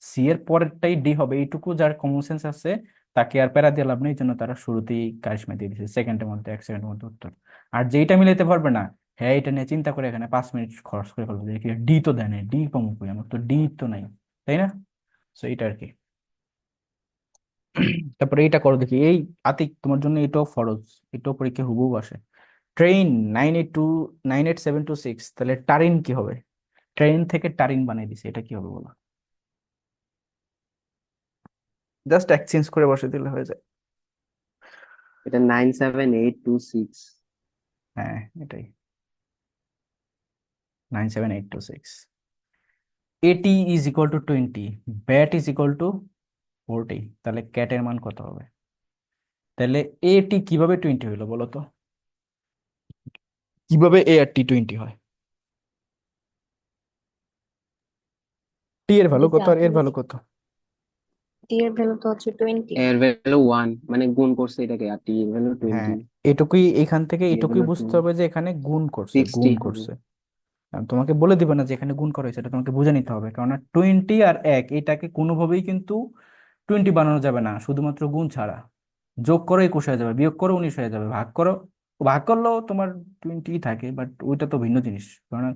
সি এর পরেরটাই ডি হবে এইটুকু যার কমন সেন্স আছে, তাকে আর প্যারা দিয়ে লাভ নেই, এই জন্য তারা শুরুতেই কারিশমা দিয়ে দিচ্ছে, সেকেন্ডের মধ্যে 1 সেকেন্ডের মধ্যে উত্তর। আর যেইটা মিলাইতে পারবে না, হ্যাঁ এটা নিয়ে চিন্তা করে এখানে 5 মিনিট খরচ করে ফেলবে, যে ডি তো দেয় নাই, ডি কমন করি, আমার তো ডি তো নাই, তাই না? তো এইটা আর কি। তারপরে এইটা করো দেখি, এই আতিক তোমার জন্য এটাও ফরজ, এটাও পরীক্ষা হুবহু আসে। ট্রেন 98726, তাহলে টারিন কি হবে? ট্রেন থেকে টারিন বানিয়ে দিছে, এটা কি হবে বলো? জাস্ট এক্সচেঞ্জ করে বসে দিলে হয়ে যায়। এটা 97826। হ্যাঁ এটাই, 97826। এটি is equal two 20, bat is equal two 40, তাহলে ক্যাটের মান কত হবে? তাহলে এটি কিভাবে 20 হইলো বলো তো, কিভাবে এ আর টি 20 হয়? টি এর ভ্যালু দেখি কত আর আমি এর ভ্যালু কত? t এর ভ্যালু তো হচ্ছে 20. এর ভ্যালু 1, মানে গুণ করছে এটাকে, আর টি এর ভ্যালু হ্যাঁ 20। এটুকুই, এখান থেকে টি এর এটুকুই ভ্যালু বুঝতে হবে যে এখানে গুণ করছে, 60 গুণ হবে। করছে। আমি তোমাকে বলে দিবে না যে এখানে গুণ করা হয়েছে, এটা তোমাকে বুঝে নিতে হবে, কারণ 20 আর 1 এটাকে কোনোভাবেই কিন্তু 20 বানানো যাবে না শুধুমাত্র গুণ ছাড়া। যোগ করো 21 হয়ে যাবে, বিয়োগ করো 19 হয়ে যাবে, ভাগ করো, ভাগ করলেও তোমার 20 থাকে, বাট ওইটা তো ভিন্ন জিনিস, কারণ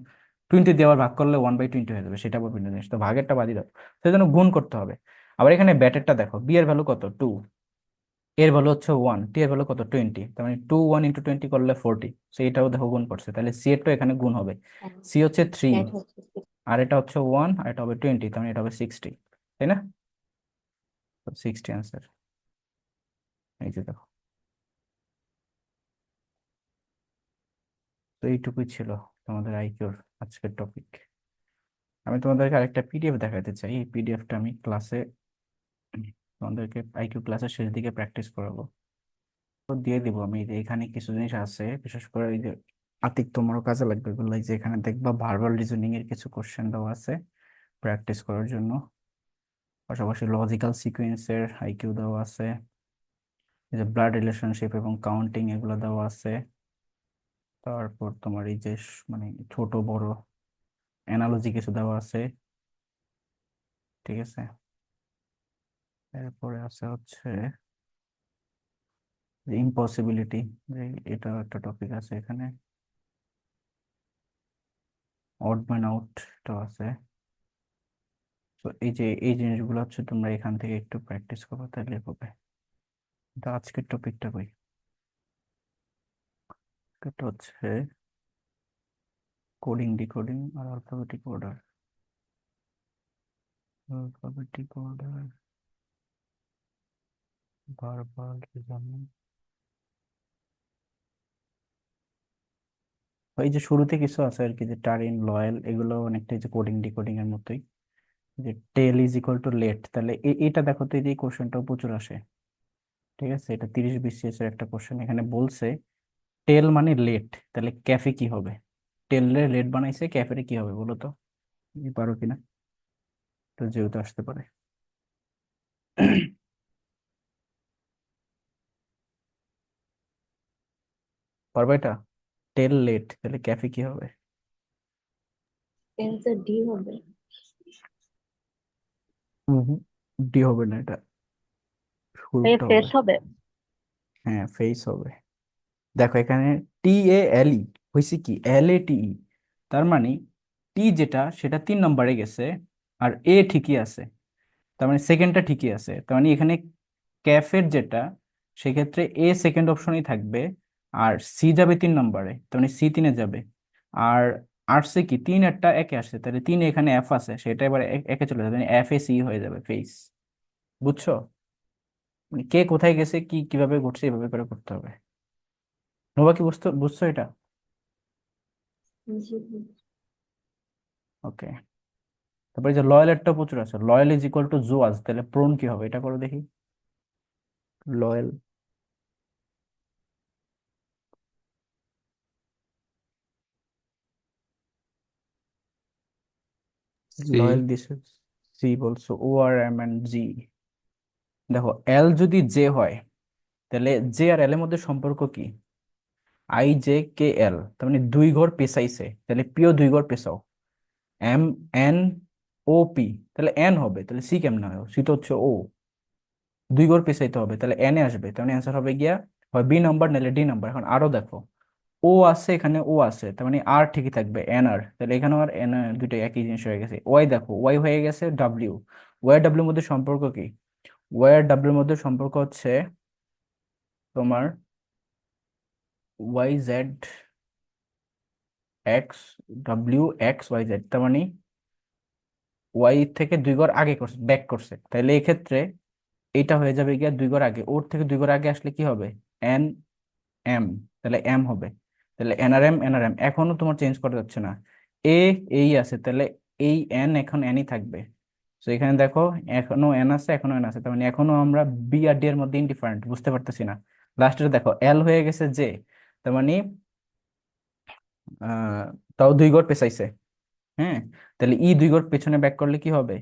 20 দিয়ে আবার ভাগ করলে 1/20 হয়ে যাবে, সেটা আবার ভিন্ন জিনিস, তো ভাগেরটা বাদই দাও, সেই জন্য গুণ করতে হবে। আবার এখানে ব্যাটেরটা দেখো, বি এর ভ্যালু কত 2, এর ভ্যালু হচ্ছে 1, টি এর ভ্যালু কত 20, তার মানে 2 1 × 20 করলে 40, সো এটাও দেখো গুণ করছে, তাহলে সি এরটা এখানে গুণ হবে। হ্যাঁ, সি হচ্ছে 3, ব্যাট হচ্ছে 6. আর এটা হচ্ছে 1, আর এটা হবে 20, তার মানে এটা হবে 60, তাই না? 60 অ্যান্সার। এই যে দেখো, তো এইটুকুই ছিল তোমাদের আইকিউর আজকের টপিক। আমি তোমাদেরকে আরেকটা পিডিএফ দেখাতে চাই, এই পিডিএফটা আমি ক্লাসে তোমাদেরকে আইকিউ ক্লাসের শেষ দিকে প্র্যাকটিস করাবো, তো দিয়ে দিব আমি। এই যে এখানে কিছু জিনিস আছে, বিশেষ করে এই যে আতিক তোমারও কাজে লাগবে এগুলো, এই যে এখানে দেখবা ভার্বাল রিজনিং এর কিছু কোশ্চেন দেওয়া আছে প্র্যাকটিস করার জন্য, পাশাপাশি লজিক্যাল সিকোয়েন্সের আইকিউ দেওয়া আছে, এই যে ব্লাড রিলেশনশিপ এবং কাউন্টিং এগুলো দেওয়া আছে, তারপর তোমার এই যে মানে ছোট বড় অ্যানালজি কিছু দেওয়া আছে, ঠিক আছে? এরপরে আছে হচ্ছে ইম্পসিবিলিটি, এটা একটা টপিক আছে এখানে, অড ম্যান আউট এটাও আছে। তো এই যে এই জিনিসগুলো হচ্ছে তোমরা এখান থেকে একটু প্র্যাকটিস করো, তাহলে হবে। তো আজকের টপিকটা কই, এটা হচ্ছে কোডিং ডিকোডিং আর alphabetic order. Alphabetic order, verbal reasoning, এই যে শুরুতে কিছু আছে আর কি, যে টারিন লয়েল, এগুলো অনেকটা এই যে কোডিং ডিকোডিং এর মতোই। যে টেল ইজ ইকুয়াল টু লেট, তাহলে এটা দেখো তো, এই যে কোশ্চেনটাও প্রচুর আসে, ঠিক আছে? এটা 30 BCS এর একটা কোশ্চেন, এখানে বলছে টেল মানে লেট, তাহলে ক্যাফে কি হবে? টেলে লেট বানাইছে, ক্যাফে কি হবে বলো তো, পারো কিনা? তো যেহেতু আসতে পারে। পারবে এটা? টেল লেট, তাহলে ক্যাফে কি হবে? অ্যান্সার ডি হবে. হুম, ডি হবে না, এটা শুরুটা হবে। ফেস হবে। হ্যাঁ ফেস হবে। দেখো এখানে TALE হয়েছে কি, LATE, তার মানে টি যেটা সেটা 3 নম্বরে গেছে, আর এ ঠিকই আছে, তার মানে সেকেন্ডটা ঠিকই আছে, তার মানে এখানে ক্যাফের যেটা, সেক্ষেত্রে এ সেকেন্ড অপশনই থাকবে, আর সি যাবে 3 নম্বরে, তার মানে সি 3-এ যাবে। আর আর্টসে কি 3 একটা একে আসছে, তাহলে 3 এখানে এফ আছে, সেটা এবার একে চলে যাবে, এফ এ সি হয়ে যাবে ফেস। বুঝছো? মানে কে কোথায় গেছে, কি কিভাবে ঘটছে, এভাবে করে করতে হবে। নোবা কি বুঝতো, বুঝছো এটা? জি। ওকে। তারপরে এই যে লয়ালেরটা প্রচুর আছে, লয়াল ইজ ইকুয়াল টু জুয়াজ, তাহলে প্রোন কি হবে এটা করো দেখি। Loyal, loyal C. This C বলছো, ও আর এম এন্ড জি। দেখো এল যদি জে হয়, তাহলে জে আর এল এর মধ্যে সম্পর্ক কি? আই জে কে এল, তার মানে দুই ঘর পেছাইছে, তাহলে পিও দুই ঘর পেছাও। এম এন ও পি, তাহলে এন হবে, তাহলে সি কেমন হয়? সি তো হচ্ছে ও, দুই ঘর পেছাইতে হবে, তাহলে এন এ আসবে, তার মানে অ্যান্সার হবে গিয়া হয় বি নাম্বার নাহলে ডি নাম্বার। এখন আরো দেখো, ও আছে এখানে, ও আছে, তার মানে আর ঠিকই থাকবে এন আর, তাহলে এখানেও আর এন দুটো একই জিনিস হয়ে গেছে। ওয়াই দেখো, ওয়াই হয়ে গেছে ডাব্লিউ। ওয়াই ডাব্লিউর মধ্যে সম্পর্ক কি? ওয়াই আর ডাব্লিউর মধ্যে সম্পর্ক হচ্ছে তোমার Y Z X, W X Y Z, তার মানে ওয়াই থেকে দুই ঘর আগে করছে, ব্যাক করছে, তাহলে এই ক্ষেত্রে এইটা হয়ে যাবে গিয়া দুই ঘর আগে, ওর থেকে দুই ঘর আগে আসলে কি হবে? এন এম, তাহলে এম হবে। তাহলে এনআরএম এনআরএম এখনো তোমার চেঞ্জ করা যাচ্ছে না। এ এই আছে, তাহলে এই এন এখন এনই থাকবে। তো এখানে দেখো, এখনো এন আছে, এখনো এন আছে, তার মানে এখনো আমরা বি আর ডি এর মধ্যে ইনডিফারেন্ট বুঝতে পারতেছি না। লাস্টে দেখো এল হয়ে গেছে জে, তার মানে আহ তাও দুই ঘর পেছাইছে। হ্যাঁ, তাহলে ই দুই ঘর পেছনে ব্যাক করলে কি হবে?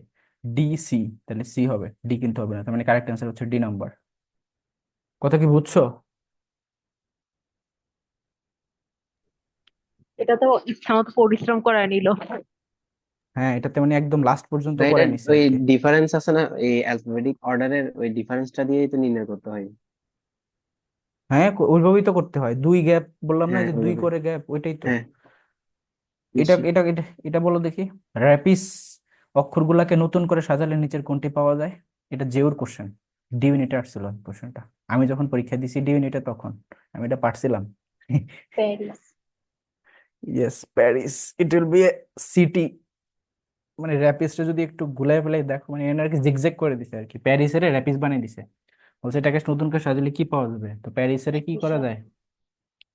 ডি সি, তাহলে সি হবে, ডি কিন্তু হবে না, তার মানে কারেক্ট অ্যান্সার হচ্ছে ডি নাম্বার। কথা কি বুঝছো? এটা তো ইচ্ছা মতো পরিশ্রম করায় নিল। হ্যাঁ, এটাতে মানে একদম লাস্ট পর্যন্ত না, এটা করে নিছে ওই আর কি। ডিফারেন্স আছে না, এই অ্যালফাবেটিক অর্ডারের ওই ডিফারেন্সটা দিয়েই তো নির্ণয় করতে হয়। হ্যাঁ, ওইভাবেই তো করতে হয়, দুই গ্যাপ বললাম না, হ্যাঁ, যে দুই ওইভাবে। করে গ্যাপ, ওইটাই তো। হ্যাঁ, এটা নিশ্চয়ই। এটা এটা এটা বলো দেখি, র্যাপিস অক্ষরগুলাকে নতুন করে সাজালে নিচের কোনটি পাওয়া যায়? এটা জিওর কোশ্চেন, ডি ইউনিটে আসছিল কোশ্চেনটা। আমি যখন পরীক্ষা দিছি ডি ইউনিটে, তখন আমি এটা পারছিলাম। Paris. Yes, Paris, it will B a city. মানে র্যাপিসটা যদি একটু গুলাই ফেলাই দেখো, মানে এনে আর কি জিগজ্যাগ করে দিছে আর কি, প্যারিসের র্যাপিস বানিয়ে দিছে। বলছে এটাকে নতুন করে সাজালে কি পাওয়া যাবে, তো প্যারিসের কি করা বিশাল। যায়?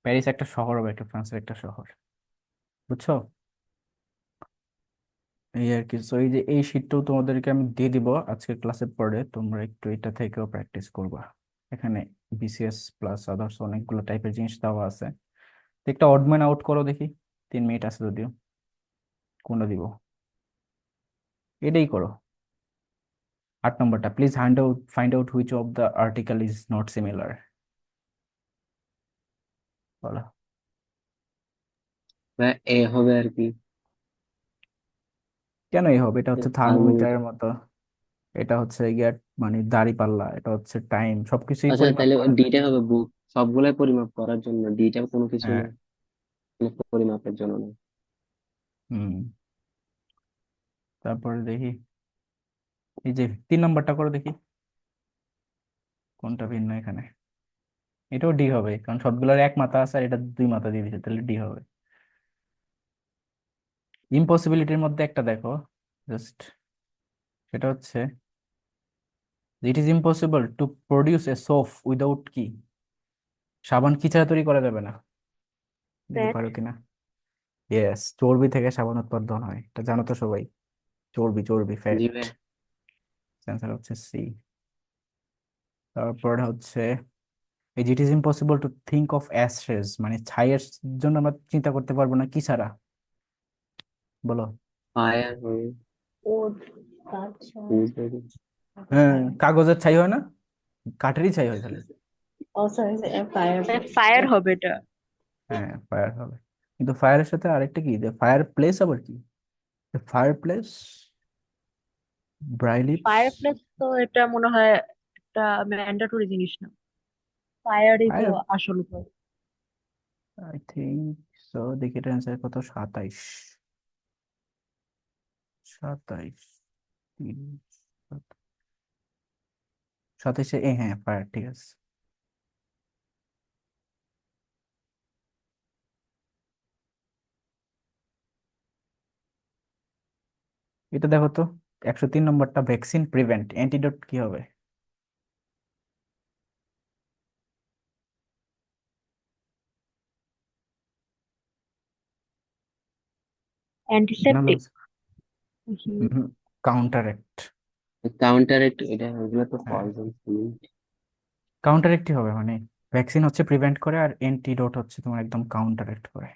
প্যারিস একটা শহর হবে, একটা ফ্রান্সের একটা শহর, বুঝছো? এই আর কি। সো এই যে এই শীটটাও তোমাদেরকে আমি দিয়ে দিব আজকে ক্লাসের পরে, তোমরা একটু এটা থেকেও প্র্যাকটিস করবা। এখানে বিসিএস প্লাস আদার্স অনেকগুলো টাইপের জিনিস দেওয়া আছে। তো একটা অড ম্যান আউট করো দেখি, 3 মিনিট আছে যদিও। কোনটা দিব? এটাই করো, 8 নম্বরটা। Please find out which of the article is not similar. বলো। বা এ হবে আর কি। কেন এই হবে? এটা হচ্ছে থার্মোমিটার। থার্মোমিটারের মতো। এটা হচ্ছে গিয়ে মানে দাড়ি পাল্লা, এটা হচ্ছে টাইম, সবকিছুই আচ্ছা, পরিমাপ তাহলে করা যায়। ডিটা হবে বুক, সবগুলাই পরিমাপ করার জন্য, ডিটা কোনো কিছু হ্যাঁ। না, কোনো পরিমাপের জন্য না। হুম। তারপরে দেখি, এই যে 3 নম্বরটা করো দেখি, কোনটা ভিন্ন এখানে। এটাও ডি হবে, কারণ সবগুলোর এক মাথা আছে আর এটা দুই মাথা দিয়ে দিচ্ছে, তাহলে ডি হবে। ইম্পসিবিলিটির মধ্যে একটা দেখো, জাস্ট, সেটা হচ্ছে it is impossible to produce A soap without কি? সাবান কি ছাড়া তৈরি করা যাবে না? দেখি ফ্যাট। পারো কিনা। ইয়েস, চর্বি থেকে সাবান উৎপাদন হয়, এটা জানো তো সবাই। চর্বি, চর্বি, জি ফ্যাট। ভাই। অ্যান্সার হচ্ছে সি। তারপর হচ্ছে এই যে it is impossible to think of Ashes, মানে ছাইয়ের জন্য আমরা চিন্তা করতে পারবো না কি ছাড়া? বলো। ফায়ার হবে। ও আচ্ছা। বুঝতে হ্যাঁ, কাগজের ছাই হয় না, কাঠেরই ছাই হয় খালি। ও সরি, ফায়ার। ফায়ার হবে এটা। হ্যাঁ, ফায়ার হবে। কিন্তু ফায়ারের সাথে আরেকটা কি, ফায়ার প্লেস আবার কি? ফায়ার প্লেস, ব্রাইলিপস। ফায়ার প্লেস তো এটা মনে হয় একটা ম্যান্ডেটরি জিনিস না, ফায়ারই তো ফায়ার, আসল উপায়। I think so. দেখি এটা অ্যান্সার কত, 27, 27, 27 হ্যাঁ, ফায়ার, ঠিক আছে। এটা দেখো তো, 103 নম্বরটা, ভ্যাকসিন প্রিভেন্ট, অ্যান্টিডোট কি হবে? অ্যান্টিসেপটিক। কাউন্টারেক্ট। কাউন্টারেক্ট, এটা এগুলো তো হ্যাঁ, পয়জন। কাউন্টারেক্টই হবে, মানে ভ্যাকসিন হচ্ছে প্রিভেন্ট করে আর অ্যান্টিডোট হচ্ছে তোমার একদম কাউন্টারেক্ট করে।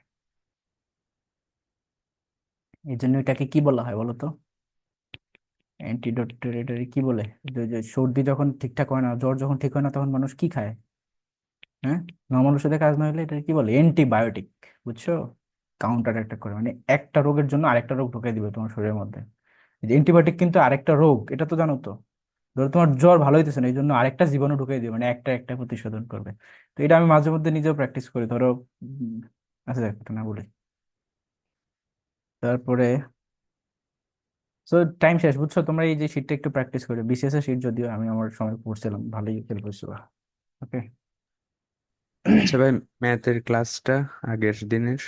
এই জন্য এটাকে কি বলা হয় বলো তো? অ্যান্টিডোট কি বলে? যে সর্দি যখন ঠিকঠাক হয় না, জ্বর যখন ঠিক হয় না, তখন মানুষ কি খায়? হ্যাঁ, নর্মাল ওষুধে কাজ না হলে এটা কি বলে? অ্যান্টিবায়োটিক। বুঝছো? কাউন্টার অ্যাটাক করে, মানে একটা রোগের জন্য আরেকটা রোগ ঢুকে দিবে তোমার শরীরের মধ্যে। অ্যান্টিবায়োটিক কিন্তু আরেকটা রোগ, এটা তো জানো তো। ধরো তোমার জ্বর ভালো হইতেছে না, এই জন্য আরেকটা জীবাণু ঢুকিয়ে দিবে, মানে একটা একটা প্রতিশোধন করবে। তো এটা আমি মাঝে মধ্যে নিজেও প্র্যাকটিস করি। ধরো আচ্ছা দেখ, এটা না বলি। তারপরে তো টাইম শেষ, বুঝছো? তোমরা এই যে শীটটা একটু প্র্যাকটিস করে, বিসিএস এর শীট যদিও আমি আমার সময় পড়ছিলাম, ভালোই হেল্প হয়েছিল। ওকে। আচ্ছা ভাই, ম্যাথের ক্লাসটা আগের দিনের।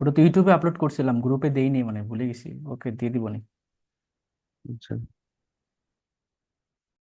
ওটা তো ইউটিউবে আপলোড করছিলাম, গ্রুপে দেইনি, মানে ভুলে গেছি। ওকে, দিয়ে দিব নি। আচ্ছা।